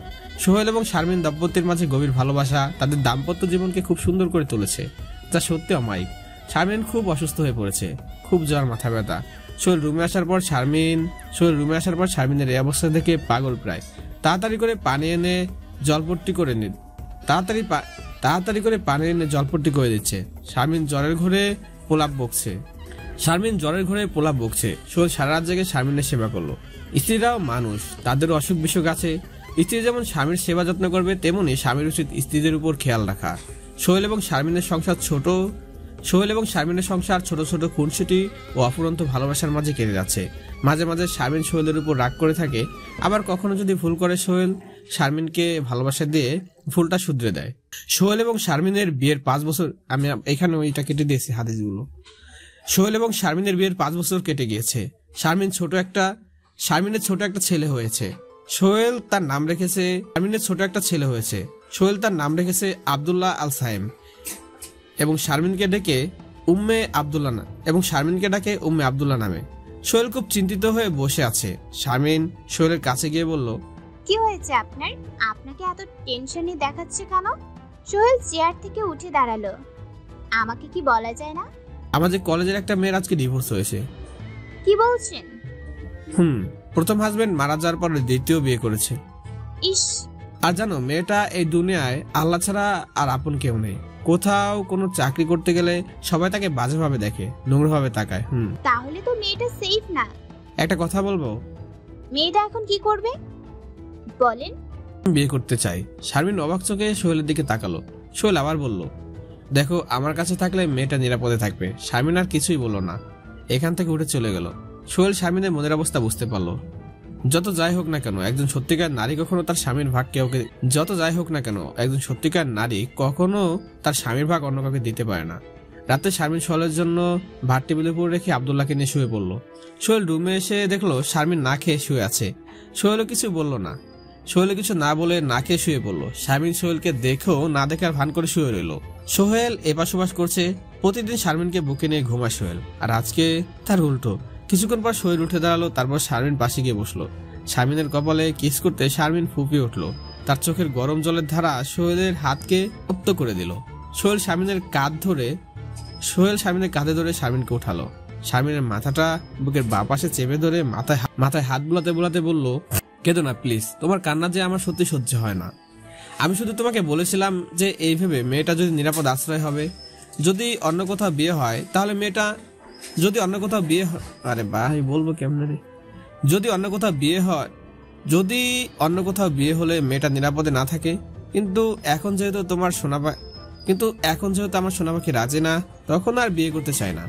সোহেল এবং শারমিন দম্পতির মাঝে গভীর ভালোবাসা তাদের দাম্পত্য জীবনকে খুব সুন্দর করে তুলেছে, যা সত্যি অমায়িক। শারমিন খুব অসুস্থ হয়ে পড়েছে, খুব জ্বর, মাথা ব্যথা। সোহেল রুমে আসার পর শারমিনের এই অবস্থা দেখে পাগল প্রায়। তাড়াতাড়ি করে পানি এনে জলপট্টি করে দিচ্ছে। শারমিন জ্বরের ঘরে পোলাপ বকছে। সোহেল সারা রাত জেগে শারমিনের সেবা করলো। স্ত্রীরাও মানুষ, তাদেরও অসুখ বিসুখ আছে। স্ত্রী যেমন স্বামীর সেবা যত্ন করবে, তেমনি স্বামীর উচিত স্ত্রীদের উপর খেয়াল রাখা। সোহেল এবং শারমিনের সংসার ছোট ছোট খুনসুটি ও অফুরন্ত ভালোবাসার মাঝে কেটে যাচ্ছে। মাঝে মাঝে শারমিন সোহেলের উপর রাগ করে থাকে, আবার কখনো যদি ভুল করে সোহেল শারমিনকে ভালোবাসা দিয়ে ভুলটা শুধরে দেয়। সোহেল এবং শারমিনের বিয়ের 5 বছর, আমি এখানে ওইটা কেটে দিয়েছি হাদিসগুলো। সোহেল এবং শারমিনের বিয়ের 5 বছর কেটে গিয়েছে। শারমিনের ছোট একটা ছেলে হয়েছে। সোহেল তার নাম রেখেছে আব্দুল্লাহ আল সাইম এবং শারমিনকে ডাকে উম্মে আব্দুল্লাহ নামে। সোহেল খুব চিন্তিত হয়ে বসে আছে। শারমিন সোহেলের কাছে গিয়ে বলল, কি হয়েছে আপনার? আপনাকে এত টেনশনে দেখাচ্ছে কেন? সোহেল চেয়ার থেকে উঠে দাঁড়ালো। আমাকে কি বলা যায় না? আমাদের কলেজের একটা মেয়ের আজকে ডিভোর্স হয়েছে। কি বলছেন? প্রথম হাজবেন্ড মারা যাওয়ার পর দ্বিতীয় বিয়ে করেছে। ইস! আর জানো, মেয়েটা এই দুনিয়ায় আল্লাহ ছাড়া আর আপন কেউ নেই। কোথাও কোনো চাকরি করতে গেলে সবাই তাকে বাজেভাবে দেখে, নোংরাভাবে তাকায়। তাহলে তো মেয়েটা সেফ না। একটা কথা বলবো? মেয়েটা এখন কি করবে বলেন? বিয়ে করতে চাই। শারমিন অবাক চোখে সোহেলের দিকে তাকালো। সোহেল আবার বলল, দেখো, আমার কাছে থাকলে মেয়েটা নিরাপদে থাকবে। শারমিন আর কিছুই বলল না, এখান থেকে উঠে চলে গেল। সোহেল শারমিনের মনের অবস্থা বুঝতে পারলো। যত যাই হোক না কেন, একজন সত্যিকার নারী কখনো তার স্বামীর ভাগ তার স্বামীর ভাগ অন্য কাউকে দিতে পারে না। রাতে শারমিন সোহেলের জন্য ভাত টেবিলের উপর রেখে আব্দুল্লাহকে নিয়ে শুয়ে পড়লো। সোহেল রুমে এসে দেখলো শারমিন না খেয়ে শুয়ে আছে। সোহেলও কিছু বলল না। সোহেল কিছু না বলে না খেয়ে শুয়ে পড়লো। শারমিন সোহেলকে দেখেও না দেখার ভান করে শুয়ে রইল। সোহেল এপাশ ওপাশ করছে। প্রতিদিন শারমিনকে বুকে নিয়ে ঘুমায় সোহেল, আর আজকে তার উল্টো। কিছুক্ষণ পর সোহেল উঠে দাঁড়ালো, তারপর শারমিন পাশে গিয়ে বসলো। শারমিনের কপালে কিস করতে শারমিন ফুঁপিয়ে উঠলো। তার চোখের গরম জলের ধারা সোহেলের হাতকে তপ্ত করে দিল। সোহেল শারমিনের কাঁধে ধরে শারমিনকে উঠালো। শারমিনের মাথাটা বুকের বাঁ পাশে চেপে ধরে মাথায় হাত বুলাতে বুলাতে বলল, কেঁদো না প্লিজ, তোমার কান্না যে আমার সত্যি সহ্য হয় না। আমি শুধু তোমাকে বলেছিলাম যে এই ভেবে মেয়েটা যদি নিরাপদ আশ্রয় হবে। যদি অন্য কোথাও বিয়ে হয় তাহলে যদি অন্য কোথাও বিয়ে হলে মেয়েটা নিরাপদে না থাকে। কিন্তু এখন যেহেতু আমার সোনা পাখি রাজি না, তখন আর বিয়ে করতে চায় না।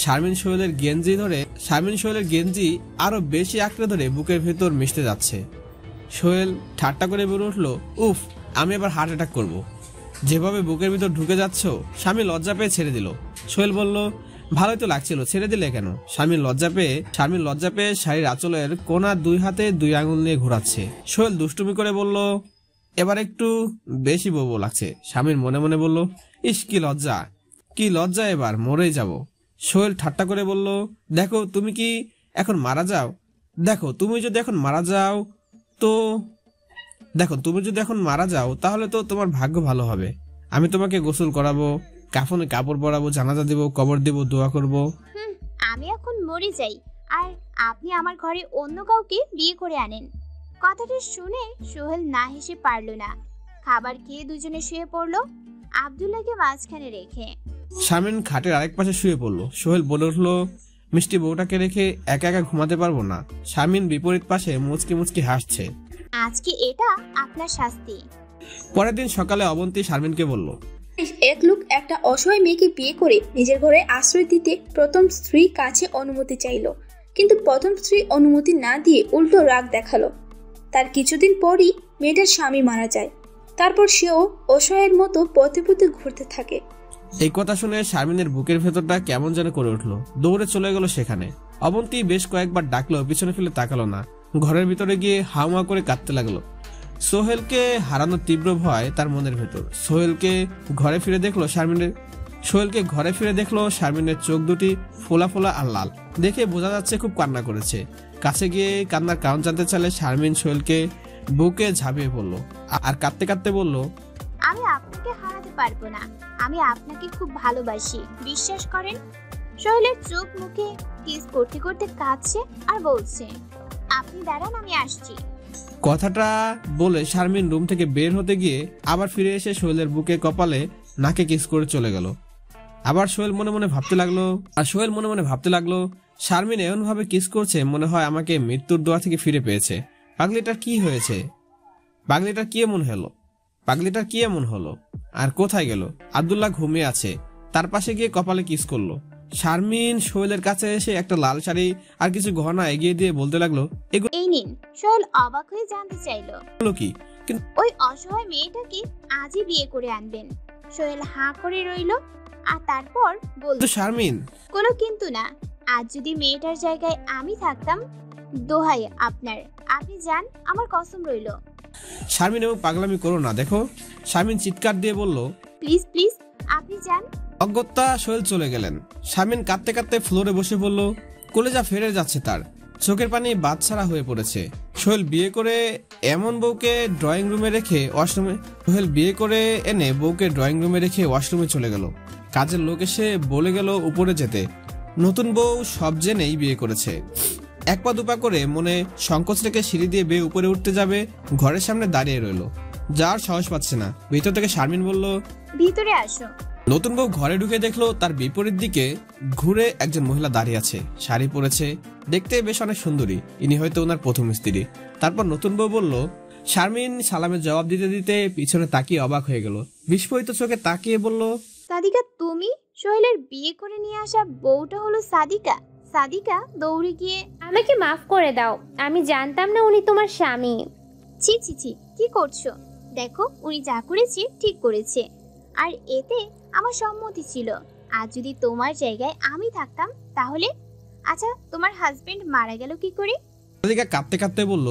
শারমিন সোহেলের গেঞ্জি আরো বেশি আঁকড়ে ধরে বুকের ভেতর মিশতে যাচ্ছে। সোহেল ঠাট্টা করে বলে উঠলো, উফ, আমি এবার হার্ট অ্যাটাক করবো। যেভাবে বুকের ভিতর ঢুকে যাচ্ছ। স্বামী লজ্জা পেয়ে ছেড়ে দিল। সোহেল বলল, ভালোই তো লাগছিল, ছেড়ে দিলে কেন? শারমিন লজ্জা পেয়ে শাড়ির আঁচলের কোনা 2 হাতে 2 আঙুল নিয়ে ঘোরাচ্ছে। সোহেল দুষ্টুমি করে বলল, এবার একটু বেশি বউ লাগছে। শামীম মনে মনে বলল, ইস কি লজ্জা, কি লজ্জা, এবার মরেই যাব। সোহেল ঠাট্টা করে বলল, দেখো তুমি কি এখন মারা যাও, দেখো তুমি যদি এখন মারা যাও তো তুমি যদি এখন মারা যাও তাহলে তো তোমার ভাগ্য ভালো হবে। আমি তোমাকে গোসল করাবো, কাফনে কাপড় পরাবো, জানাজা দেবো, কবর দেবো, দোয়া করবো। আমি এখন মরে যাই আর আপনি আমার ঘরে অন্য কাউকে বিয়ে করে আনেন। কথাটা শুনে সোহেল না হেসে পারল না। খাবার খেয়ে দুজনে শুয়ে পড়লো, আব্দুল্লাহকে মাঝখানে রেখে। শামীম খাটের আরেক পাশে শুয়ে পড়লো। সোহেল বলে উঠলো, মিষ্টি বউটাকে রেখে একা একা ঘুমাতে পারবো না। শামীম বিপরীত পাশে মুচকি মুচকি হাসছে। আজকে এটা আপনার শাস্তি। পরের দিন সকালে অবন্তী শারমিনকে বলল, এক লোক একটা অসহায় মেয়েকে বিয়ে করে নিজের ঘরে আশ্রয় দিতে প্রথম স্ত্রীর কাছে অনুমতি চাইলো, কিন্তু প্রথম স্ত্রী অনুমতি না দিয়ে উল্টো রাগ দেখালো। তার কিছুদিন পরই মেয়েটার স্বামী মারা যায়। তারপর সেও অসহায়ের মতো পথে পথে ঘুরতে থাকে। এই কথা শুনে শারমিনের বুকের ভেতরটা কেমন যেন করে উঠলো। দৌড়ে চলে গেল সেখানে। অবন্তী বেশ কয়েকবার ডাকলো, পিছনে ফেলে তাকালো না। ঘরের ভিতরে গিয়ে হাওয়া করে কাঁদতে লাগলো। সোহেলকে হারানোর তীব্র ভয় তার মনের ভেতর। সোহেলকে ঘরে ফিরে দেখলো শারমিনের চোখ দুটি ফোলা ফোলা আর লাল। দেখে বোঝা যাচ্ছে খুব কান্না করেছে। কাছে গিয়ে কান্নার কারণ জানতে চাইলে শারমিন সোহেলকে বুকে ঝাঁপিয়ে পড়লো আর কাঁদতে কাঁদতে বলল, আমি আপনাকে হারাতে পারবো না, আমি আপনাকে খুব ভালোবাসি, বিশ্বাস করেন। সোহেলের চোখ মুখে কিস করতে করতে কাঁদছে আর বলছে, আপনি দাঁড়ান, আমি আসছি। কথাটা বলে শারমিন রুম থেকে বের হতে গিয়ে আবার ফিরে এসে সোহেলের বুকে কপালে নাকে কিস করে চলে গেল। আবার সোহেল মনে মনে ভাবতে লাগলো শারমিন এমন ভাবে কিস করছে, মনে হয় আমাকে মৃত্যুর দোয়া থেকে ফিরে পেয়েছে। পাগলিটার কি হয়েছে? পাগলিটার কি এমন হলো? আর কোথায় গেল? আব্দুল্লাহ ঘুমিয়ে আছে, তার পাশে গিয়ে কপালে কিস করলো। শারমিন সোহেলের কাছে এসে একটা লাল শাড়ি আর কিছু গহনা এগিয়ে দিয়ে বলতে লাগলো, এই নিন। সোহেল অবাক হয়ে জানতে চাইলো, কি? ওই অসহায় মেয়েটাকে আজই বিয়ে করে আনবেন। সোহেল হাঁ করে রইল আর তারপর বলল, শারমিন, কোনো কিন্তু না, আজ যদি মেয়েটার জায়গায় আমি থাকতাম, দোহাই আপনার, আপনি যান, আমার কসম রইল। শারমিন, এবং পাগলামি করো না, দেখো। শারমিন চিৎকার দিয়ে বলল, প্লিজ প্লিজ আপনি যান। অগত্যা সোহেল চলে গেলেন। শারমিন কাঁদতে কাঁদতে ফ্লোরে বসে পড়ল। কলেজা ফেরে যাচ্ছে তার, চোখের পানি বাদছাড়া হয়ে পড়েছে। সোহেল বিয়ে করে বউকে ড্রয়িং রুমে রেখে ওয়াশরুমে চলে গেল। কাজের লোক এসে বলে গেল উপরে যেতে। নতুন বউ সব জেনেই বিয়ে করেছে। এক পা দুপা করে মনে সংকোচ রেখে সিঁড়ি দিয়ে বেয়ে উপরে উঠতে যাবে, ঘরের সামনে দাঁড়িয়ে রইল। যার সাহস পাচ্ছে না। ভিতর থেকে শারমিন বলল, ভিতরে আসো। নতুন বউ ঘরে ঢুকে দেখলো তার বিপরীত দিকে ঘুরে একজন মহিলা দাঁড়িয়ে আছে, শাড়ি পরেছে, দেখতে বেশ অনেক সুন্দরী। ইনি হয়তো ওনার প্রথম স্ত্রী। তারপর নতুন বউ বলল, শারমিন সালামের জবাব দিতে দিতে পিছনে তাকিয়ে অবাক হয়ে গেল। বিস্ফোরিত চোখে তাকিয়ে বলল, সাদিকা তুমি? সোহেলের বিয়ে করে নিয়ে আসা বউটা হলো সাদিকা? সাদিকা দৌড়ে গিয়ে, আমাকে মাফ করে দাও, আমি জানতাম না উনি তোমার স্বামী। ছি ছি ছি, কি করছো? দেখো উনি যা করেছে ঠিক করেছে, আর এতে আমার সম্মতি ছিল। আর যদি তোমার জায়গায় আমি থাকতাম তাহলে? আচ্ছা, তোমার হাজবেন্ড মারা গেল কি করে? সাদিকা কাঁদতে কাঁদতে বলল,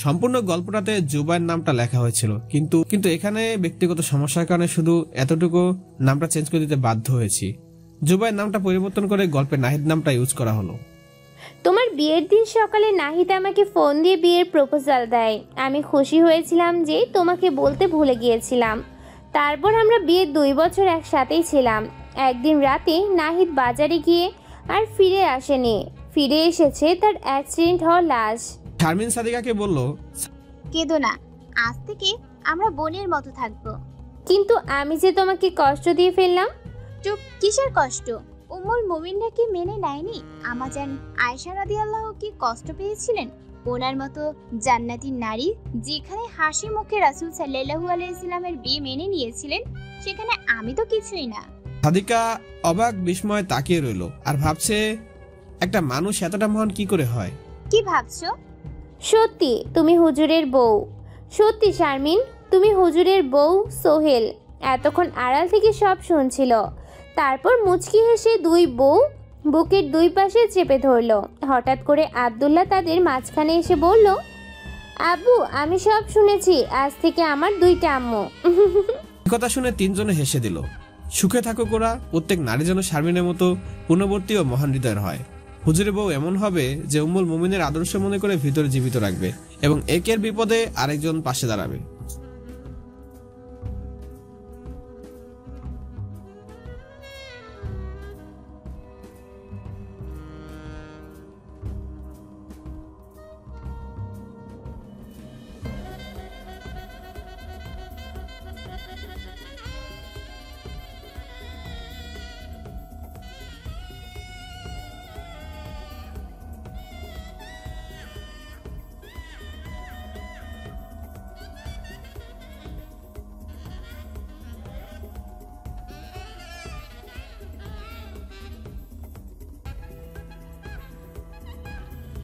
সম্পূর্ণ গল্পটাতে জুবাইর নামটা লেখা হয়েছিল, কিন্তু এখানে ব্যক্তিগত সমস্যার কারণে শুধু এতটুকু নামটা চেঞ্জ করে দিতে বাধ্য হয়েছি। জুবাইর নামটা পরিবর্তন করে গল্পে নাহিদ নামটা ইউজ করা হলো। তোমার বিয়ের দিন সকালে নাহিদ আমাকে ফোন দিয়ে বিয়ের প্রপোজাল দেয়। আমি খুশি হয়েছিলাম যে তোমাকে বলতে ভুলে গিয়েছিলাম। তারপর আমরা বিয়ের 2 বছর একসাথেই ছিলাম। একদিন রাতে নাহিদ বাজারে গিয়ে আর ফিরে আসেনি। ফিরে এসেছে তার অ্যাক্সিডেন্ট হওয়া লাশ। শারমিন সাদিকাকে বলল, কেঁদো না, আজ থেকে আমরা বোনের মতো থাকবো। কিন্তু আমি যে তোমাকে কষ্ট দিয়ে ফেললাম। চুপ, কিসের কষ্ট? উম্মুল মুমিনরা কি মেনে নেয়নি? আমাজান আয়েশা রাদিয়াল্লাহু কি কষ্ট পেয়েছিলেন? ওনার মতো জান্নাতি নারী যেখানে হাসি মুখে রাসূল সাল্লাল্লাহু আলাইহি সাল্লামের বিয়ে মেনে নিয়েছিলেন, সেখানে আমি তো কিছুই না। সাদিকা অবাক বিস্ময়ে তাকিয়ে রইল আর ভাবছে, একটা মানুষ এতটা মহান কি করে হয়? কি ভাবছো? সত্যি তুমি হুজুরের বউ। সত্যি শারমিন, তুমি হুজুরের বউ। সোহেল এতক্ষণ আড়াল থেকে সব শুনছিল। তারপর মুচকি হেসে 2 বউ বুকের 2 পাশে চেপে ধরল। হঠাৎ করে আব্দুল্লাহ তাদের মাঝখানে এসে বলল, আব্বু আমি সব শুনেছি, আজ থেকে আমার 2টা আম্মু। কথা শুনে তিনজনে হেসে দিল। সুখে থাকুক ওরা, প্রত্যেক নারী যেন শারমিনের মতো গুণবর্তী ও মহান হৃদয়ের হয়। হুজুরের বউ এমন হবে যে উম্মুল মুমিনের আদর্শ মনে করে ভিতরে জীবিত রাখবে এবং একের বিপদে আরেকজন পাশে দাঁড়াবে।